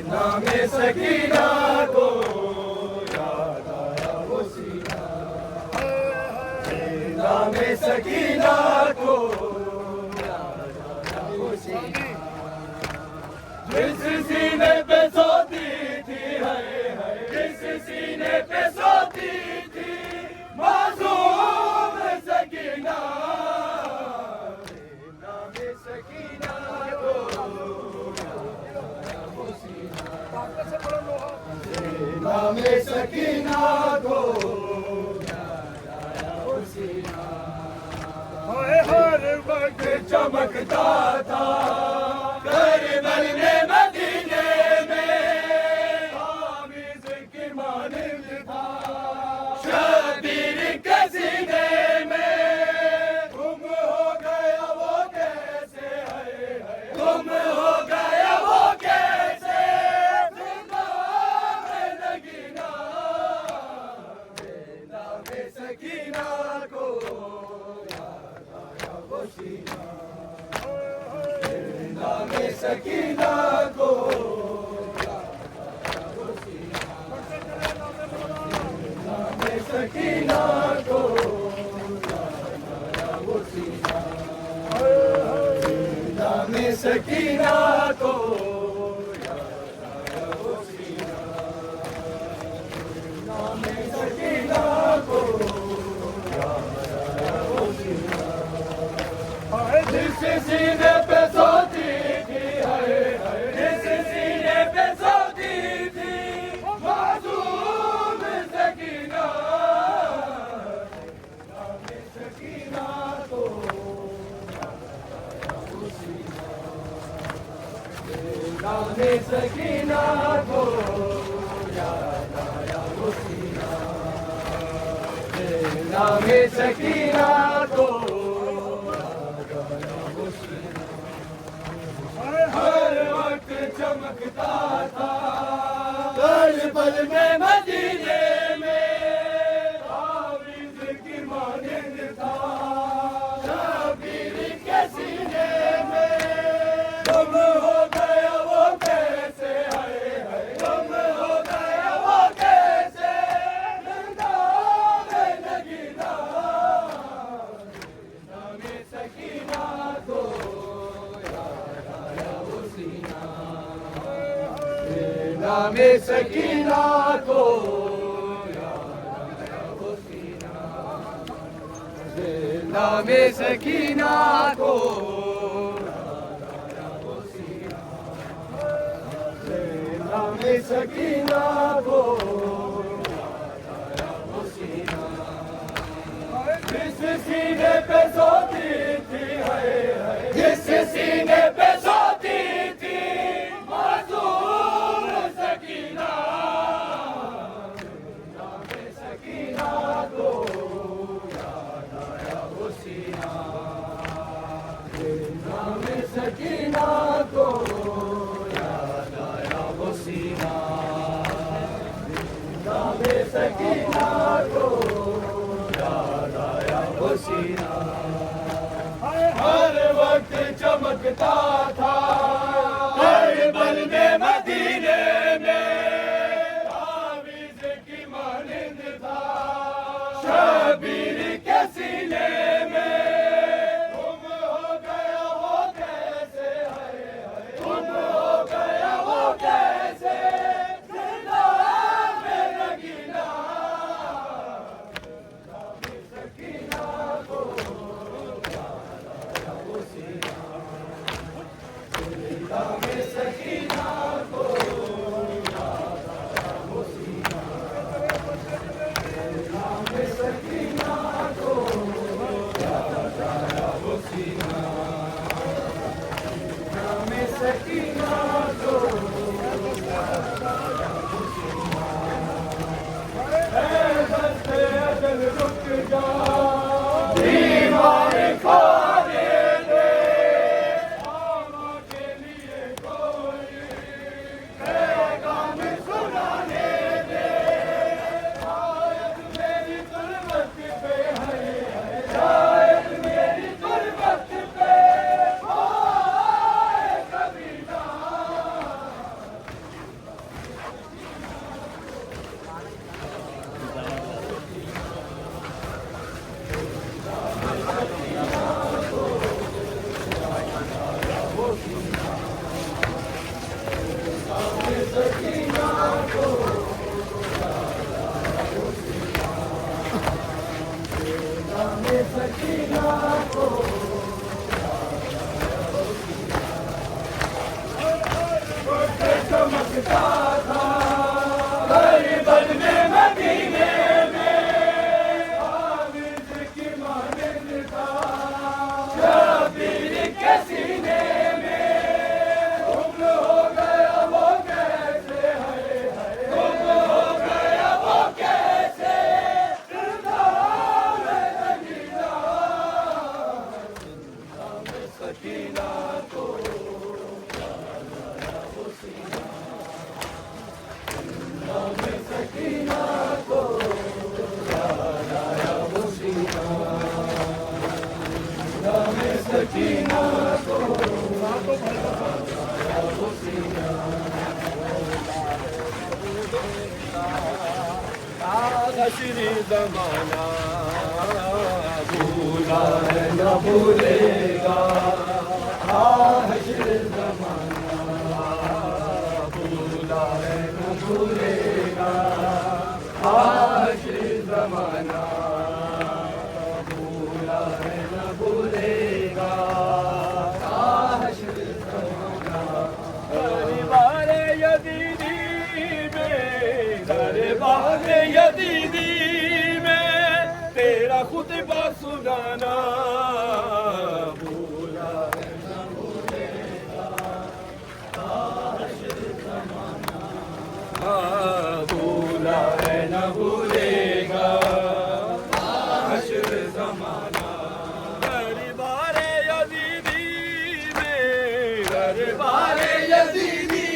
नाम सकीना को याद आया वो सीना, नाम सकीना को याद आया वो सीना, जिस सीने पे सोती थी जिस सीने पे सोती थी मासूम सकीना, नाम सकीना को नाम सकीना को हर वक्त चमकता था करबल में मदीने में हाफिज की मानिंद था शबीर के सीने में गुम हो गया वो कैसे है गुम हो गया वो कैसे जिंदा में नगीना जिंदा में सकीना को याद आया वो सीना जिंदा में सकीना को सकीना को वो सीना जिंदा में सकीना को वो सीना जिंदा में सकीना को वो सीना जिस सीने पे सोती थी जिस सीने पे सोती थी मासूम सकीना सकीना को नामे सकीना को याद आया वो सीना नामे सकीना को याद आया वो सीना हर वक्त चमकता था पल पल में मदीने में हाफिज की मानिंद था शबीर के सीने में गुम हो गया वो कैसे है गुम हो गया वो कैसे जिंदा में नगीना जिंदा में सकीना को याद आया वो सीना जिंदा में सकीना को याद आया वो सीना जिंदा में सकीना को में सकीना को जिस सीने पे सोती थी जिस सीने पे सोती थी मासूम सकीना में सकीना को याद आया वो सीना में सकीना को याद आया वो सीना में सकीना को याद आया वो सीना हर वक्त चमकता था हर पल में मदीने में हाफिज की मानिंद था शबीर के सीने में गुम हो गया वो कैसे गुम हो गया वो कैसे जिंदा में नगीना सकीना को याद आया वो सीना जिंदा में सकीना को याद आया वो सीना जिंदा में सकीना को याद आया वो सीना जिंदा में सकीना को दस्ते अदल रुक जा दीवार खाने दे आमा के लिए कोई पैगाम सुनाने दे शायद मेरी गुर्बत पे है शायद मेरी गुर्बत पे आए कभी ना चमकता था करबल में मदीने में हाफिज की मानिंद था आखिरी जमाना भूला है न भूलेगा, आखिरी जमाना भूला है न भूलेगा, आखिरी जमाना भूला है न भूलेगा, आखिरी जमाना। दरबारे यदीदी में, दरबारे यदीदी में तेरा खुतबा सुनाना भूला है न भूलेगा, आखिरी जमाना भूला है न भूलेगा, आखिरी जमाना। दरबारे यदीदी में, दरबारे यदीदी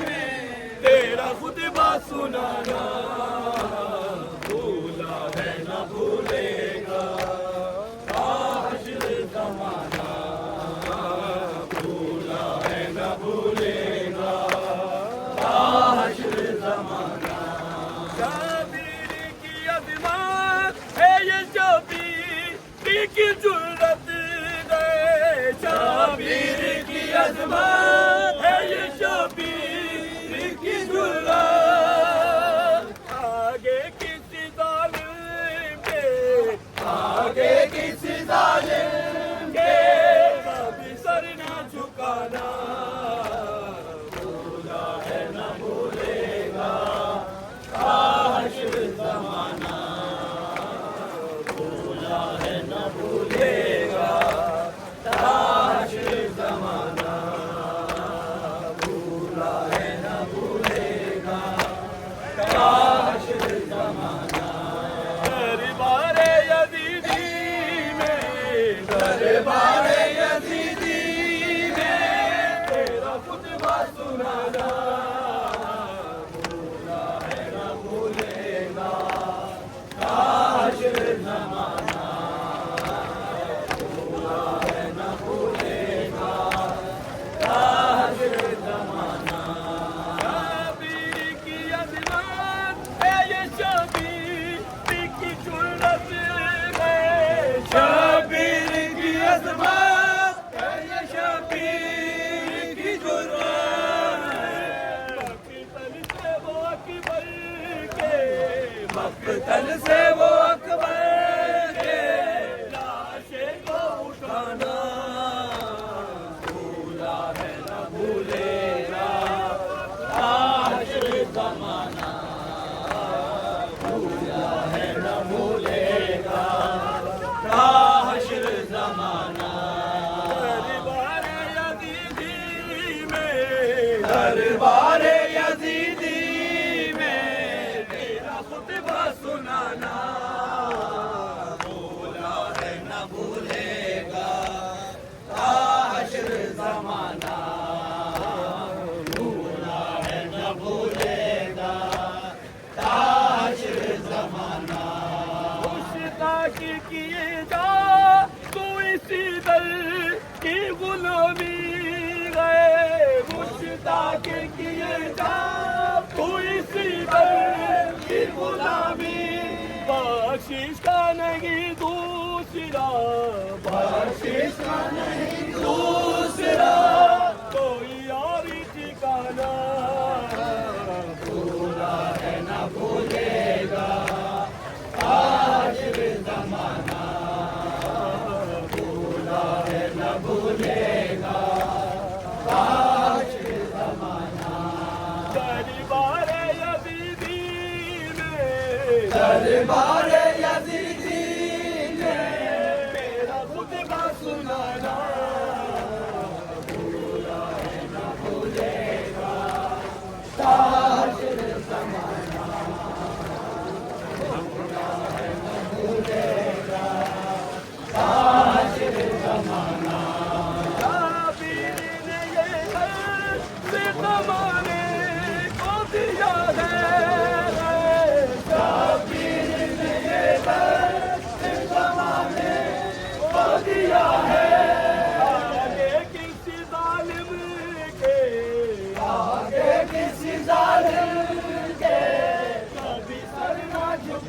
में तेरा खुतबा सुनाना भूला है न भूलेगा, आखिरी जमाना भूला है न भूलेगा, आखिरी जमाना। शाबीर की अज़मत है ये, शाबीर की जुर्रत है, शाबीर की अज़मत है ये, शाबीर की जुर्रत। आगे किसी जालिम के, आगे किसी जालिम के कभी सर न झुकाना भूला है न भूलेगा, आखिरी जमाना भूला है न भूलेगा, आखिरी जमाना भूला है न भूलेगा, आखिरी जमाना। दरबारे यदीदी में, दरबारे यदीदी में तेरा खुतबा सुनाना भूला है न भूलेगा, आखिरी जमाना भूला है न भूलेगा, आखिरी जमाना। शाबीर की अज़मत है ये, शाबीर की जुर्रत है, शाबीर की अज़मत है ये, शाबीर की जुर्रत। मक़तल से वो अकबर के, मक़तल से वो अकबर के लाशें को उठाना भूला है न भूलेगा, आखिरी जमाना भूला है न भूलेगा, आखिरी जमाना। दरबारे यदीदी में, दरबारे यदीदी में तेरा खुतबा सुनाना भूला है न भूलेगा, आखिरी जमाना भूला है न भूलेगा, आखिरी जमाना। मुश्ताकी किए जा तो इसी दर की गुलामी गए, मुश्ताकी किए जा तो इसी दर की गुलामी। बख्शिश का नहीं दूसरा, बख्शिश का नहीं दूसरा कोई और ठिकाना भूला है न भूलेगा, आखिरी जमाना भूला है न भूलेगा, आखिरी जमाना। दरबारे यदीदी में, दरबारे यदीदी में मेरा खुतबा सुनाना भूला है न भूलेगा, आखिरी जमाना भूला है न भूलेगा, आखिरी जमाना। शाबीर ने ये हर ज़माने को दिया है, शाबीर ने ये हर ज़माने को दिया है। आगे किसी जालिम के, आगे किसी जालिम के कभी सर न झुका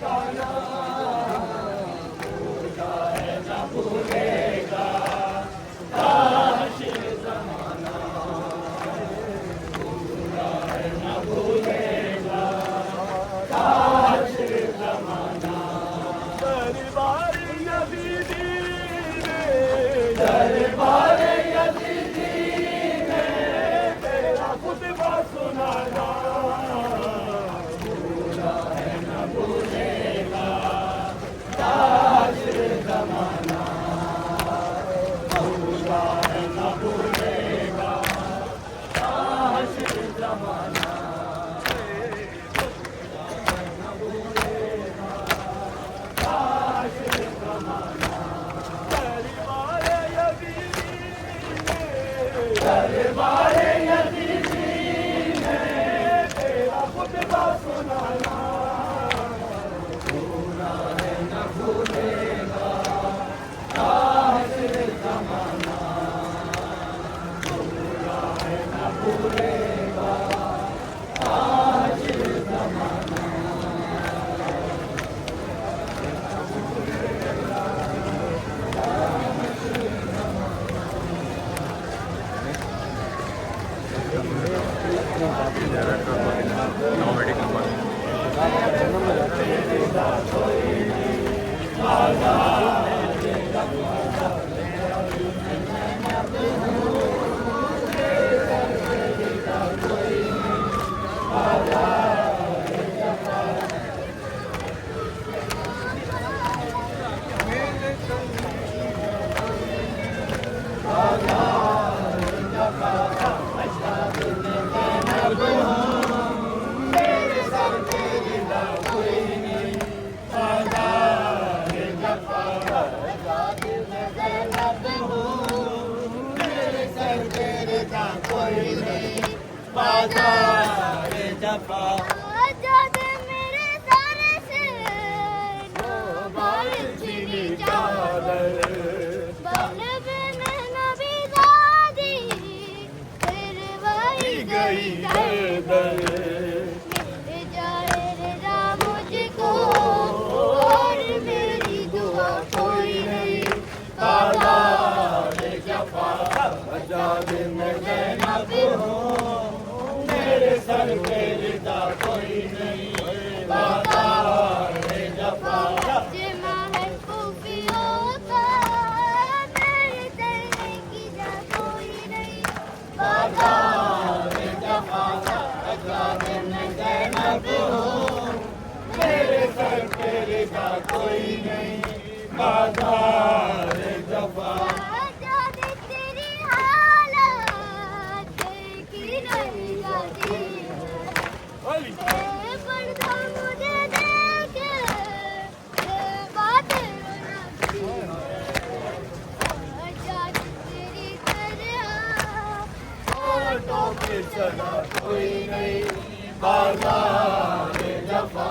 आजाद मेरे सारे से बाल चीनी चादर बाल बिन नबी दादी फिर वही गई दर मेरे जाए रजा मुझको और मेरी दुआ कोई नहीं आजाद जफा आजाद मैं जैनब हूँ मेरे सर पे रिदा कोई नहीं बाज़ार जफा जमा है खूबियों का मेरे तेरे की जा कोई नहीं बाज़ार जफा आजाद मैं ज़ैनब हूँ मेरे सर पे रिदा कोई नहीं बाज़ार जफा कोई नहीं बाज़ार जफा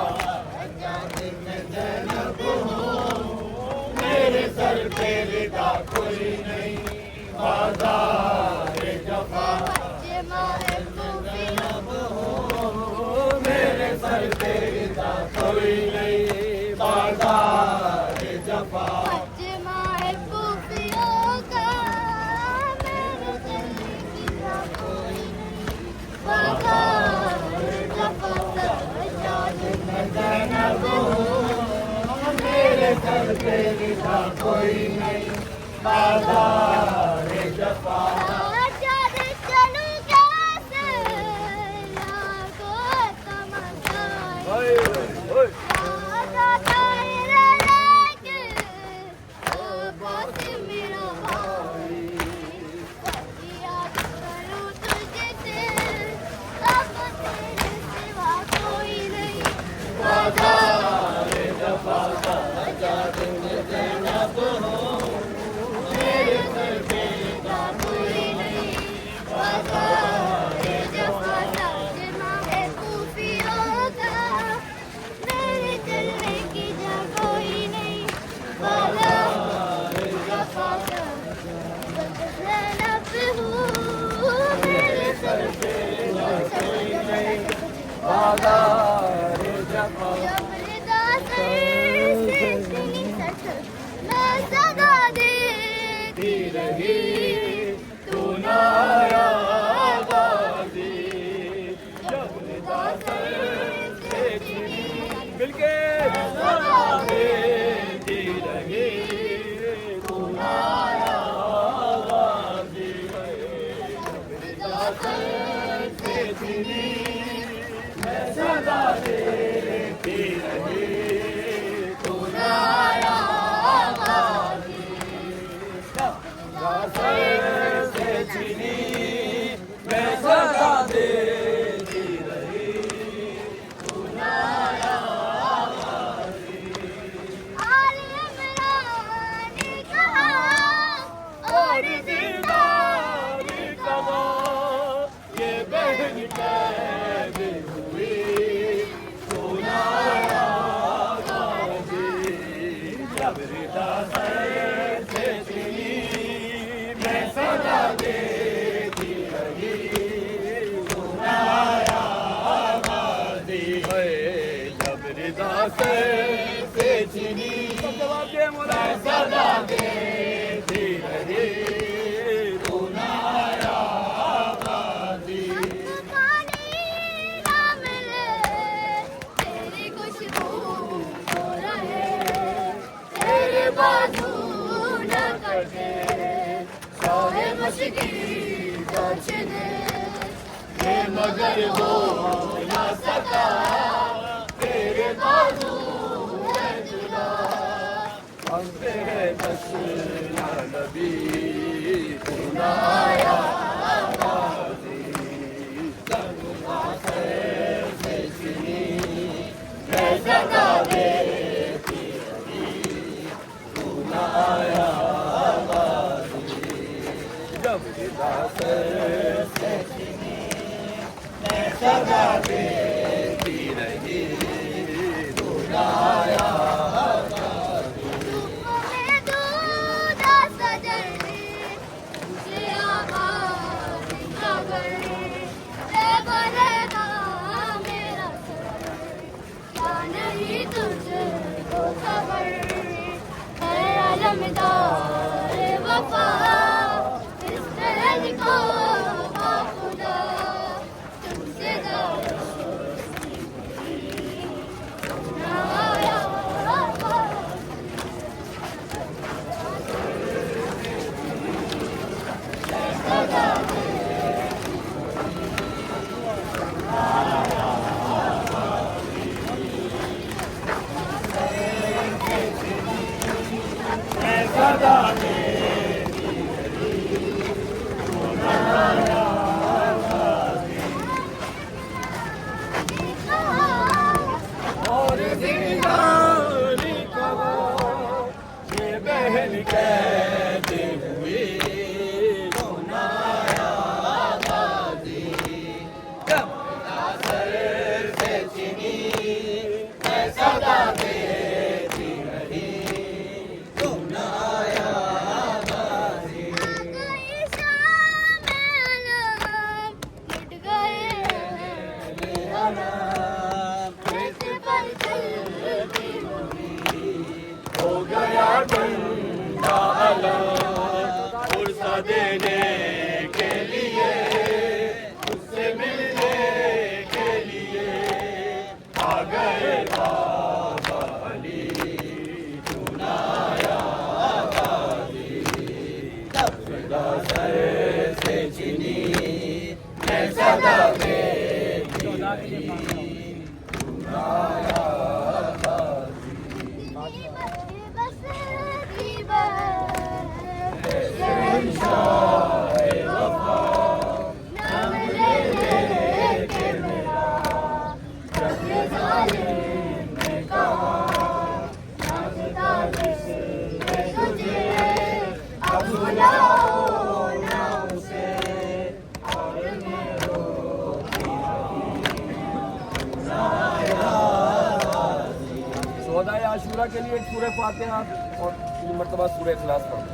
आजाद मैं ज़ैनब हूँ मेरे सर पे रिदा कोई नहीं बाज़ार जफा जमा है ज़ैनब हूँ मेरे सर पे रिदा कोई नहीं बाज़ार जफा जमा है खूबियों का मेरे सर पे रिदा कोई मेरे सर पे रिदा कोई नहीं बाज़ार जफा आजाद चलूं कैसे लागो तमन्नाएं आजाद तेरे लेके बस मेरा भाई याद करूं तुझसे अब तेरे सिवा कोई नहीं बाज़ार जफा आजाद मैं ज़ैनब हूँ मेरे सर पे रिदा कोई नहीं सर से चीनी जवाब दे मौला सदा देती रही तू ना आया गाजी पानी ना मिले तेरी खुशबू हो रहे तेरे बाजू न कटे चाहे मुश्किल कुछ दे ये मगर हो ना सका तेरे बाजू है जुदा हम तेरे बस या नबी तू ना आया गाजी सदा से चीनी मैं सदा देती रही तू ना आया गाजी जब दास से चीनी मैं सदा देती रही तू ना आया मैं दूधा सजन तुझे आवाज़ खबर रे बरेगा मेरा सर क्या नहीं तुझको खबर है अलमदार वफा इस दिल को खुदा तुमसे मैं सदा देती रही तू ना आया और जिंदानी कहो ये बहन कहती हुई तू ना आया गाजी जब सर से चीनी मैं सदा देती रही तू ना आया गाजी गई शाम आलम मिट गए मेरा नाम कैसे पर चलती हो गया ठंडा उर्सा देने के लिए उससे मिलने के लिए आ गए बाबा अली तू ना आया गाजी सदा सर से चीनी मैं सदा देती रही तू ना आया बस नाम ले के मेरा जब ये जालिम ने कहा नाचता तुझे अब बुलाओ ना उसे और मैं सौदा आशूरा के लिए सूरह फातिहा और 3 मरतबा सूरह इखलास पढ़ो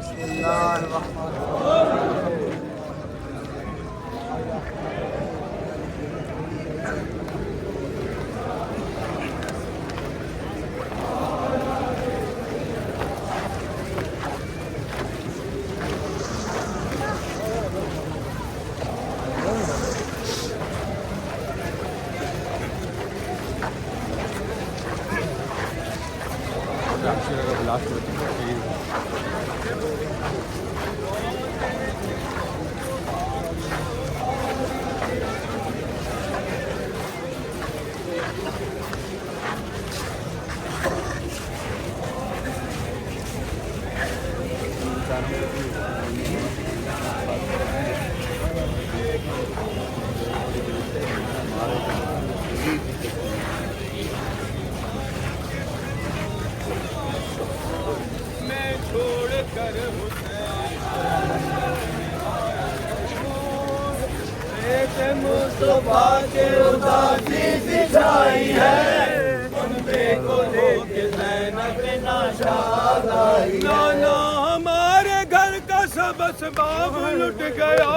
मैं छोड़ कर मुस्तफा के उदासी सिखाई है उनपे को लेके ज़ैनब नाशाद आई नाना हमारे घर का सब असबाब लुट गया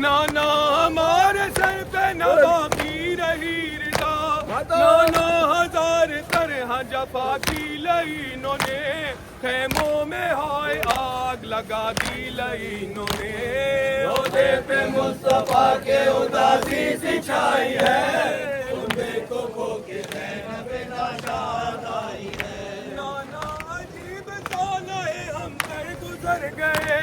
नाना हमारे सर पे न बाकी रही रिदा नाना हजार तरह जफा की लईनों ने, खैमों में हाय आग लगा दी लईनों ने। रोज़े पे मुस्तफा के उदासी सी छाई है, उन्हें को खो के ज़ैनब नाशाद आई है। नाना अजीब तानाए हम कर गुजर गए,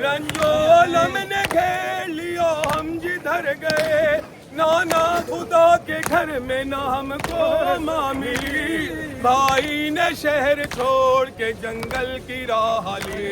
रंजो आलम ने घेर लिया हम जिधर गए। नाना खुदा के घर में ना हमको माँ मिली, भाई ने शहर छोड़ के जंगल की राह ली।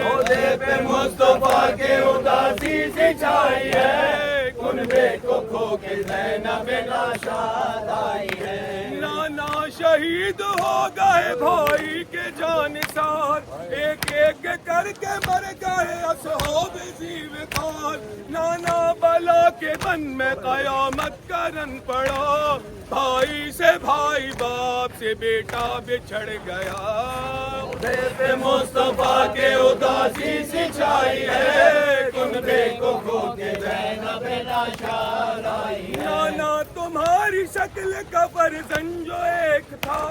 रोज़े पे मुस्तफा के उदासी सी छाई है, कुनबे को खो के ज़ैनब नाशाद आई है। नाना शहीद हो गए भाई के जानिसार, एक एक करके मर गए असहाब ज़ीवकार। नाना बला के बन में कयामत का रन पड़ा, भाई से भाई बाप से बेटा बिछड़ गया। रोज़े पे मुस्तफा के उदासी सी छाई है, कुनबे को खो के ज़ैनब नाशाद आई है। नाना तुम्हारी शक्ल का फर्जंद जो एक था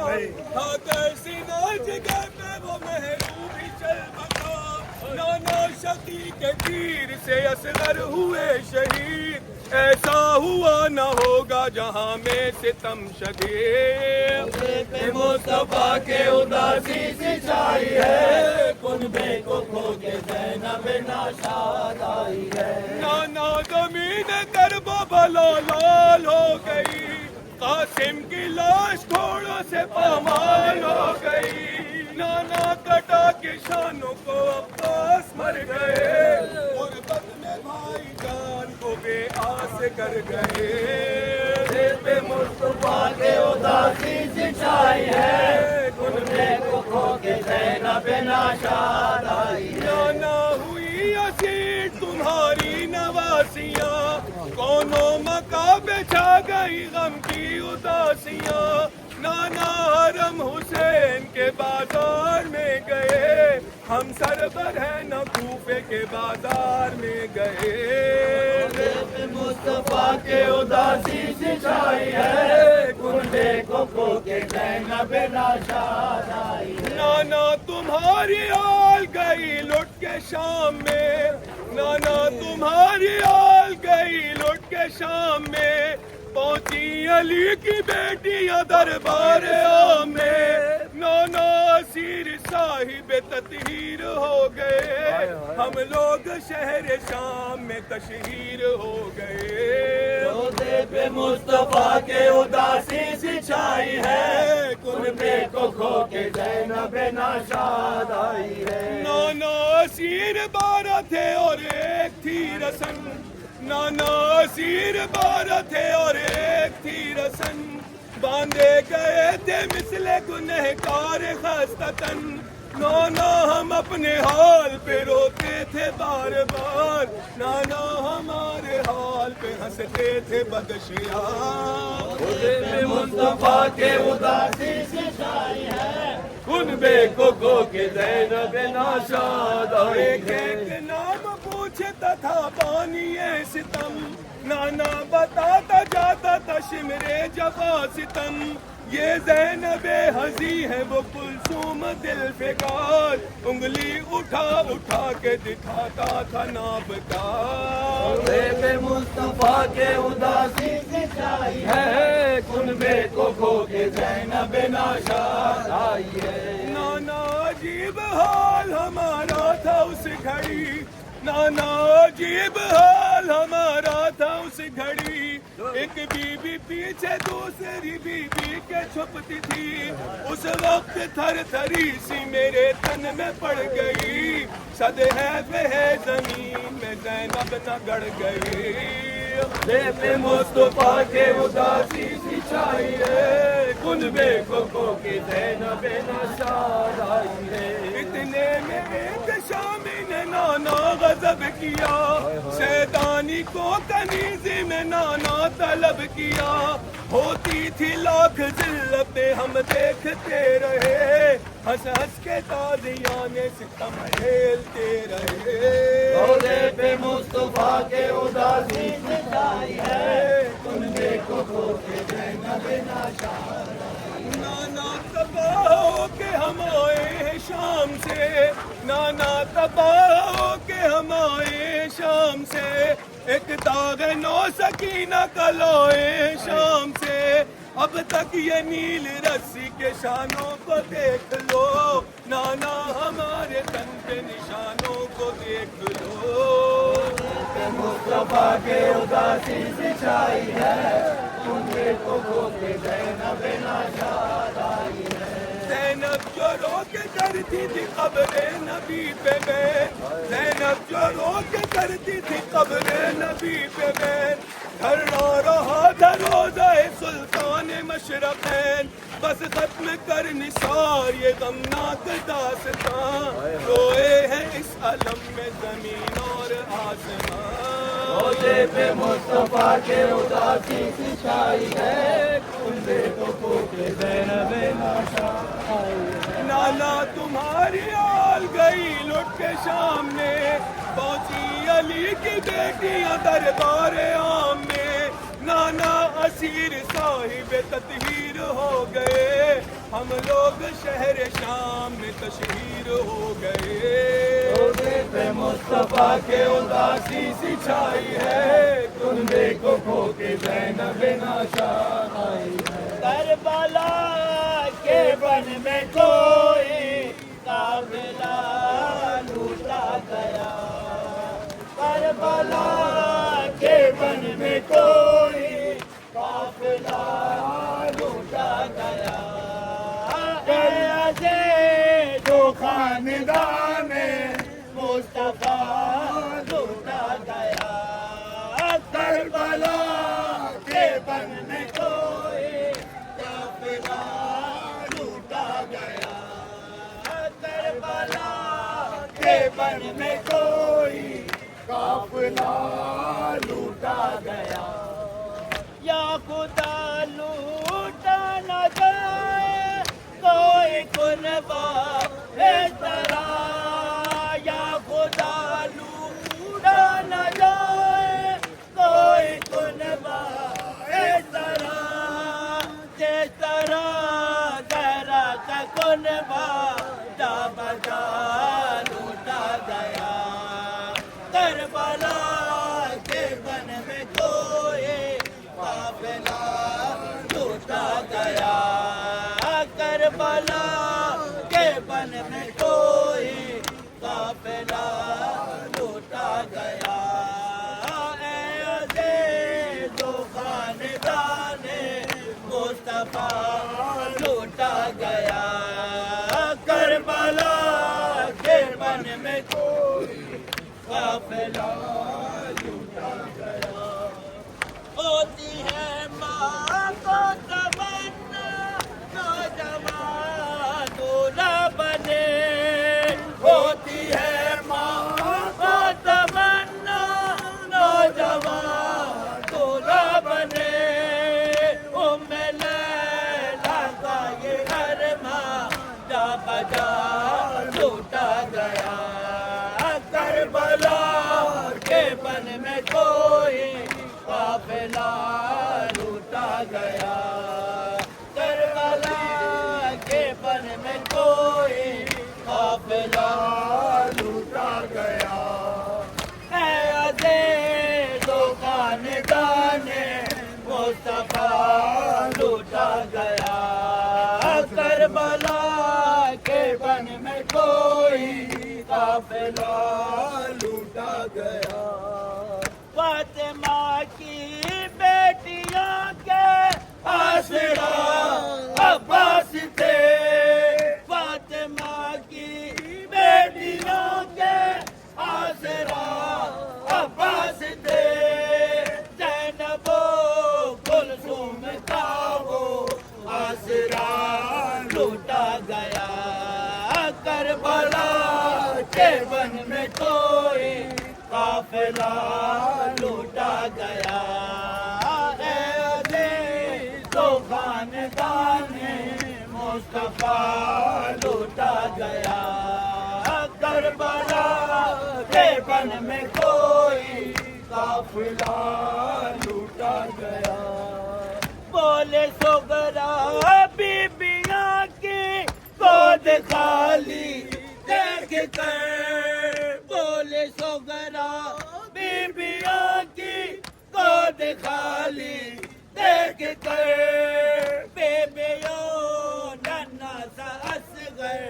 कैसी नाच गए पे वो महबूबी चल बता। नाना शकी के तीर से असगर हुए शहीद, ऐसा हुआ न होगा जहां में सितम शदीद। पे मुस्तफा के उदासी सी छाई है, कुनबे को खो के ज़ैनब नाशाद आई है। नाना जमीन करबो बला लाल हो गई, कासिम की लाश घोड़ों से पामाल हो गई। नाना कटा के शानों को अब्बास मर गए, गुर्बत में भाई जान को बेआस कर गए। पे मुस्तफा के उदासी सी छाई है, कुनबे को खो के ज़ैनब नाशाद आई है। नाना हुई असीर तुम्हारी नवासियाँ, कौनो मकाबे छा गई गम की उदासियाँ। नाना हरम हुसैन के बाजार में गए, हम सरबर है न कूफे के बाजार में गए। मुस्तफा के उदासी सी छाई है, कुनबे को खो के ज़ैनब नाशाद आई है। नाना तुम्हारी आल गई लुट के शाम में, नाना तुम्हारी आल गई लुट के शाम में। पहुंची अली की बेटियां दरबार में, नाना असीर साहिब ततहीर हो गए, हम लोग शहर शाम में तशहीर हो गए। रोज़े पे मुस्तफा के उदासी सी छाई है, कुनबे को खो के ज़ैनब नाशाद आई है। नाना असीर 12 थे और एक थी रसन, नाना असीर 12 थे और एक थी रसन। बांधे गए थे मिसले गुनहगार खस्ततन, नाना हम अपने हाल पे रोते थे बार बार। नाना हमारे हाल पे हंसते थे बदशिया। रोज़े पे मुस्तफा के उदासी सी छाई है, कुनबे को खो के ज़ैनब नाशाद आई एक है। एक नाम पूछता था बानिए सितम, नाना बताता जाता था शिमरे जफा सितम। ये ज़ैनबे हज़ी है वो कुलसूम दिल फिकार, उंगली उठा उठा के दिखाता था नाब का। रोज़े पे मुस्तफा के उदासी सी छाई है, कुनबे को खो के ज़ैनब नाशाद आई है। नाना अजीब हाल हमारा था उस घड़ी, नाना अजीब हाल हमारा था उस घड़ी। एक बीबी पीछे दूसरी बीबी के छुपती थी, उस वक्त थर थरी सी मेरे तन में पड़ गई। सद है जमीन में ज़ैनब न गड़ गई। पे मुस्तफा के उदासी सी छाई है, कुनबे को खो के ज़ैनब नाशाद आई है। इतने में एक शामी ने नाना गज़ल तलब किया, शैतानी को कनीज़ी में नाना तलब किया। होती थी लाख जिल्लतें हम देखते रहे, हंस हंस के ताज़ियाने सितम झेलते रहे। रोज़े पे मुस्तफा के उदासी छाई है, तुम देखो खो के ज़ैनब नाशाद। नाना तबाह के हम आए हैं शाम से, नाना तबाह के हम आए शाम से, एक दाग नौ सकीना कलोए शाम से। अब तक ये नील रस्सी के शानों को देख लो, नाना हमारे तन के निशानों को देख लो। मुस्तफा के उदासी छाई है, तुम देखो खो के ज़ैनब नाशाद आई है। ज़ैनब जो रो के करती थी क़ब्रे नबी पे बैर, ज़ैनब जो रो के करती थी क़ब्रे नबी पे बैर। धरना रहा था रोज़ा-ए सुल्तान मशरक़ैन, बस खत्म कर निसार ये गमनाक दास्तां। रोए हैं इस अलम में ज़मीन और आसमां। रोज़े पे मुस्तफा के उदासी छाई है, तुम देखो खो के ज़ैनब नाशाद आई है। नाना तुम्हारी आल गई लुट के सामने, पहुंची अली की बेटियां दरबार आम में। नाना असीर साहिब ततहीर हो गए, हम लोग शहर शाम में तशहीर हो गए। रोज़े पे मुस्तफा के उदासी छाई है, तुम देखो खो के ज़ैनब नाशाद आई है। करबला के वन में कोई काफिला लूटा गया, करबला के वन में कोई काफिला लूटा गया। ऐसे जो खानदान मुस्तफा लूटा गया, करबला के वन में कोई काफिला लूटा गया, करबला के वन में कोई काफिला लूटा गया। या खुदा लूटा न जाए कोई कुर्बा इस तरह, या खुदा लूटा न जाए कोई कुर्बा इस तरह, जिस तरह जरा का कुर्बा जा बजा लूटा गया। करबला के वन में कोई काफिला लूटा गया, करबला के वन में कोई काफिला लूटा गया। ऐसे जो खानदान मुस्तफा लूटा गया, करबला के वन में कोई काफिला लूटा गया। होती है माँ को तमन्ना नौजवान दूल्हा बने, होती है माँ को तमन्ना नौजवान दूल्हा बने। उम्मे लैला का ये अरमा जा बजा लूटा गया, करबला के वन में कोई काफिला लूटा गया, करबला के वन में कोई काफिला लूटा गया। ऐसे दो खानदान मुस्तफा लूटा गया, करबला के वन में कोई काफिला लूटा गया। फातिमा की बेटियों के आसरा अब्बास थे, फातिमा की बेटियों के आसरा अब्बास थे। ज़ैनब कुलसूम का वो आसरा लूटा गया, करबला के वन में कोई काफिला लूटा गया। तो खानदाने मुस्तफा लूटा गया। करबला के बन में कोई काफिला लूटा गया। बोले सोगरा बीबियां की गोद खाली देख कर। बोले सोगरा बीबियां की गोद खाली देख कर। बेबियो नन्ना सा असगर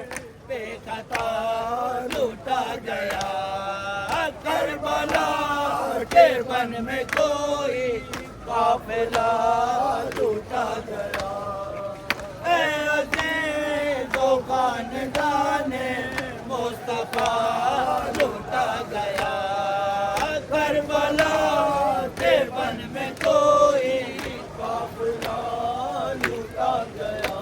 बेखता लूटा गया। करबला के बन में कोई काफिला लूटा गया। तो खानदाने मुस्तफा लूटा गया। करबला के बन में कोई काफिला लूटा गया।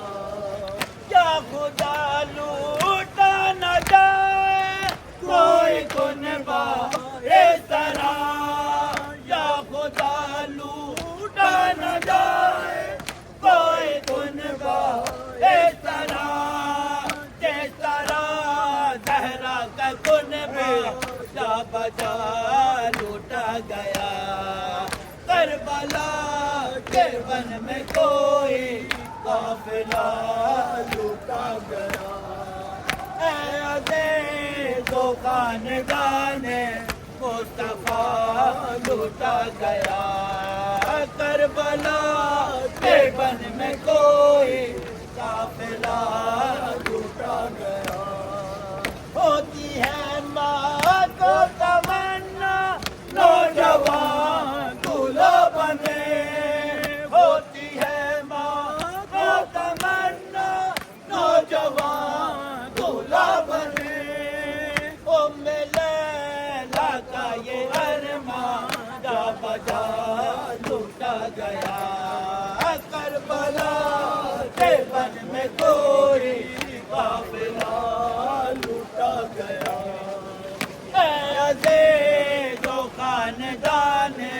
क्या खुदा लूटा न जाए कोई कुनबा इस तरह। या खुदा लूटा न जाए कोई कुनबा इस तरह। जिस तरह जहरा का कुनबा जा बजा लूटा गया। करबला के वन में कोई काफिला लूटा गया। तो खानदाने मुस्तफा लूटा गया। करबला के वन में कोई काफिला लूटा गया। होती है माँ को तमन्ना नौजवान दूल्हा बने। होती है माँ को तमन्ना नौजवान दूल्हा बने। लैला का ये अरमान जा बजा लूटा गया। करबला के वन में कोई काफिला लूटा गया। जो खानदाने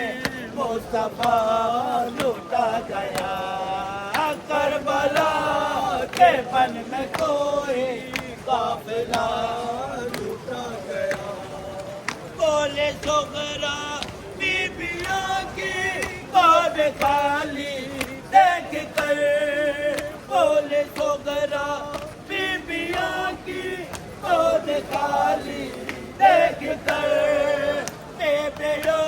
मुस्तफा लूटा गया। करबला के वन में कोई काफिला लूटा गया। बोले सोगरा बीबियां की गोद खाली देख कर। बोले सोगरा बीबियां की गोद खाली देख कर। बेबियो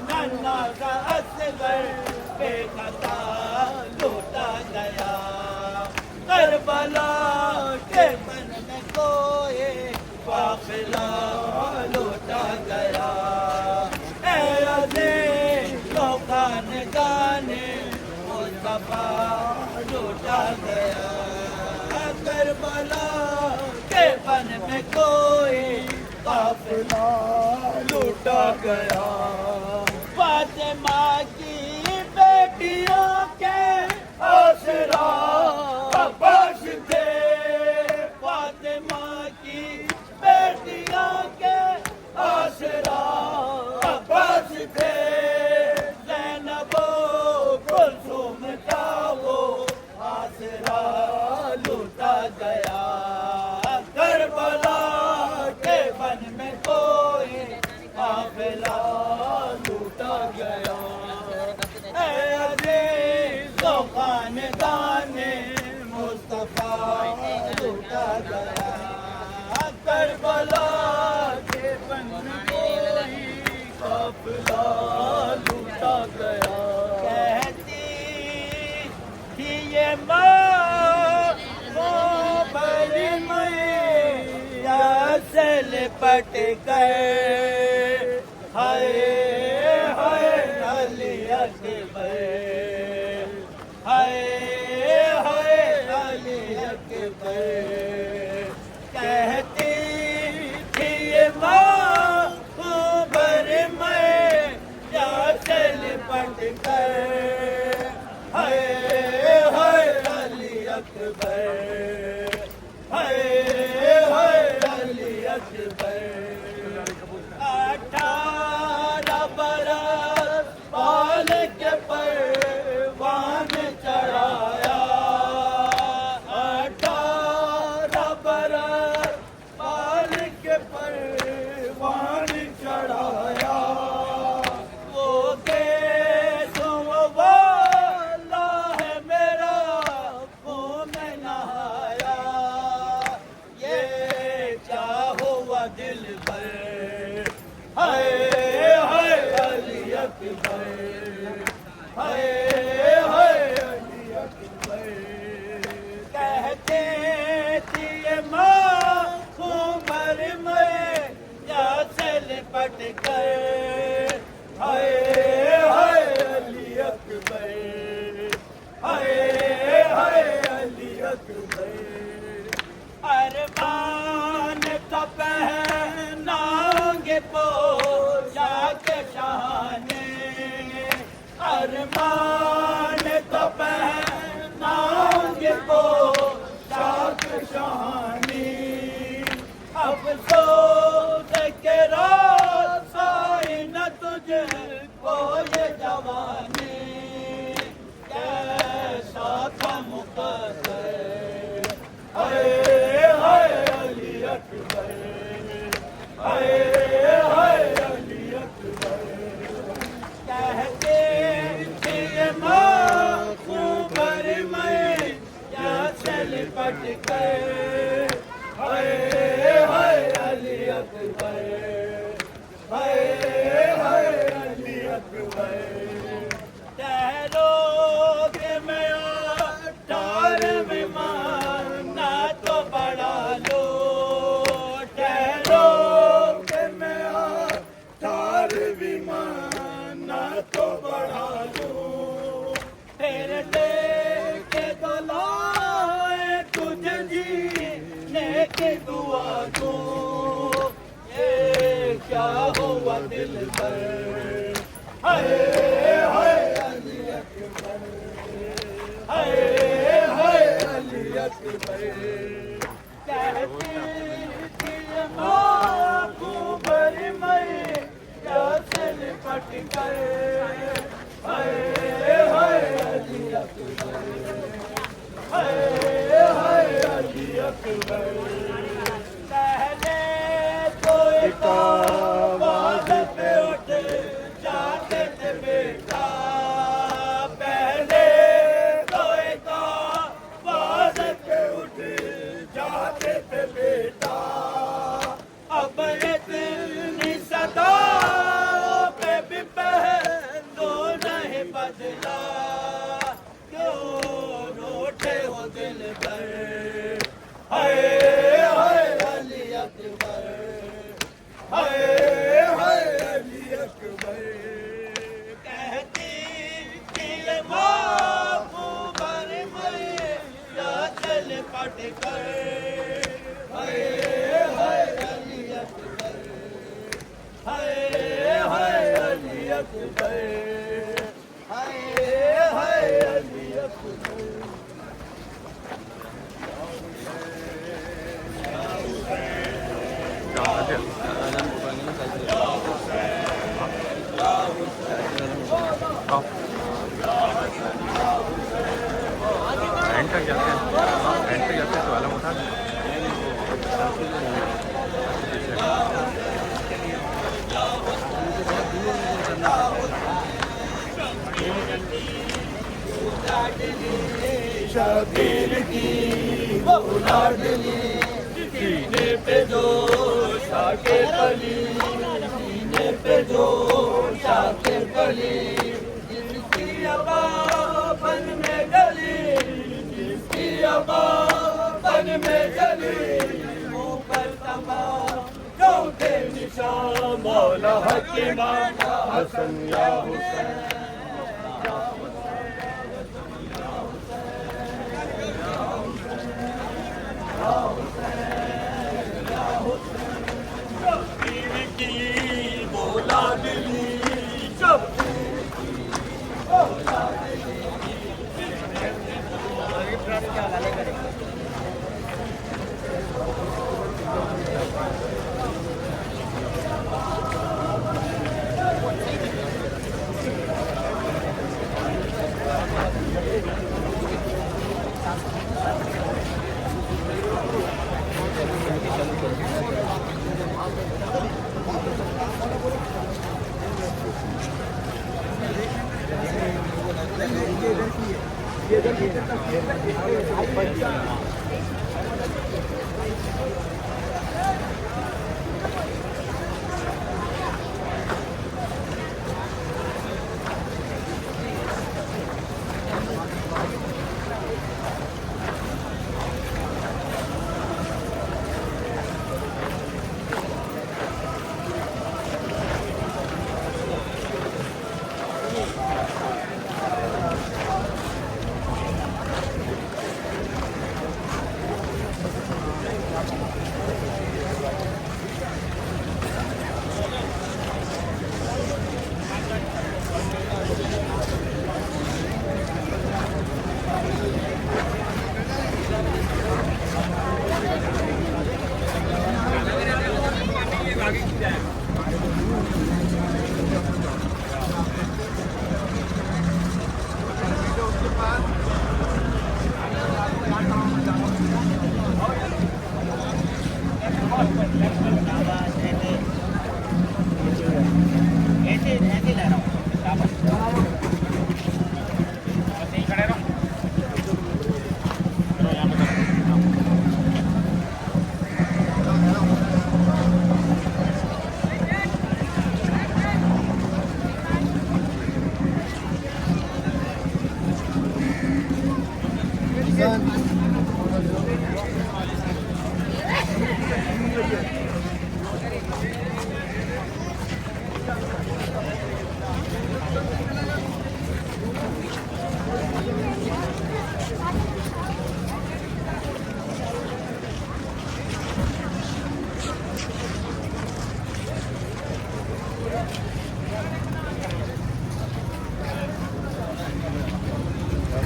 नन्ना सा असगर बेखता लूटा गया। करबला के मन में कोई काफिला लूटा गया। तो खानदाने मुस्तफा लूटा गया। करबला के वन में कोई काफिला लूटा गया। फातिमा की बेटियों के आसरा अब्बास थे। फातिमा की बेटियों के आसरा अब्बास थे। ज़ैनबो कुलसूम का वो आसरा लूटा गया। करबला के वन में कोई काफिला लूटा गया। तो खानदाने मुस्तफा लूटा गया। करबला के वन में कोई काफिला लूटा गया। कहती थी ये माँ बड़ी मैया से लिपट गए। हाय हाय अली अकबर। हाय हाय अली अकबर। कहती थी ये माँ बड़ी मैया से लिपट गए। हाय हाय अली अकबर। हाय हाय अली अकबर। 18 दिल पर। हाय हाय अली अकबर, हाय हाय अली अकबर। कहते थी माँ उमर में या से लिपट कर। हाय हाय अली अकबर, हाय हाय अली अकबर। अरमान तो पहनाओगे पोशाक शाने, अरमान तो पहनाओगे पोशाक शानी। अफसोस के रात आई न तुझको ये जवानी, कैसा था मुकद्दर। हाय हाय अली अकबर, हाय हाय अली अकबर। कहते थे माँ उमर में या से लिपट कर। हाय हाय अली अकबर, हाय हाय अली अकबर। ठहरोगे मैं 18वें माना तो बढ़ा लो, ठहरोगे मैं 18वें माना तो बढ़ा लो। फिर लेके गलाए तुझे जीने की दुआ दूं, ये क्या हुआ दिल पर। हाय हाय अली अकबर, हाय हाय अली अकबर। कहती थी माँ उमर में या से लिपट कर। हाय हाय अली अकबर, हाय हाय अली अकबर। पहले तो एक आवाज़ पे उठ जाते थे बेटा, पहले तो एक आवाज़ पे उठ जाते थे बेटा। अब इतनी सदाओं पे भी पहलू नहीं बदला, क्यों रोते हो दिल पर। हाय हाय अली अकबर, हाय हाय अली अकबर। कहती थी माँ उमर में या से लिपट कर। हाय हाय अली अकबर, हाय हाय अली अकबर, हाय हाय अली अकबर। एंड तक जाते हैं तो वाला उठा शबीर की वो लाडली, सीने पे जो शाके बली, सीने पे जो शाके बली। जिसकी अबापन में गली, जिसकी अबापन में गली, ऊपर तमाम चौथे निशान मौला हकीमा हसन या हुसैन।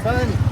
Hasan.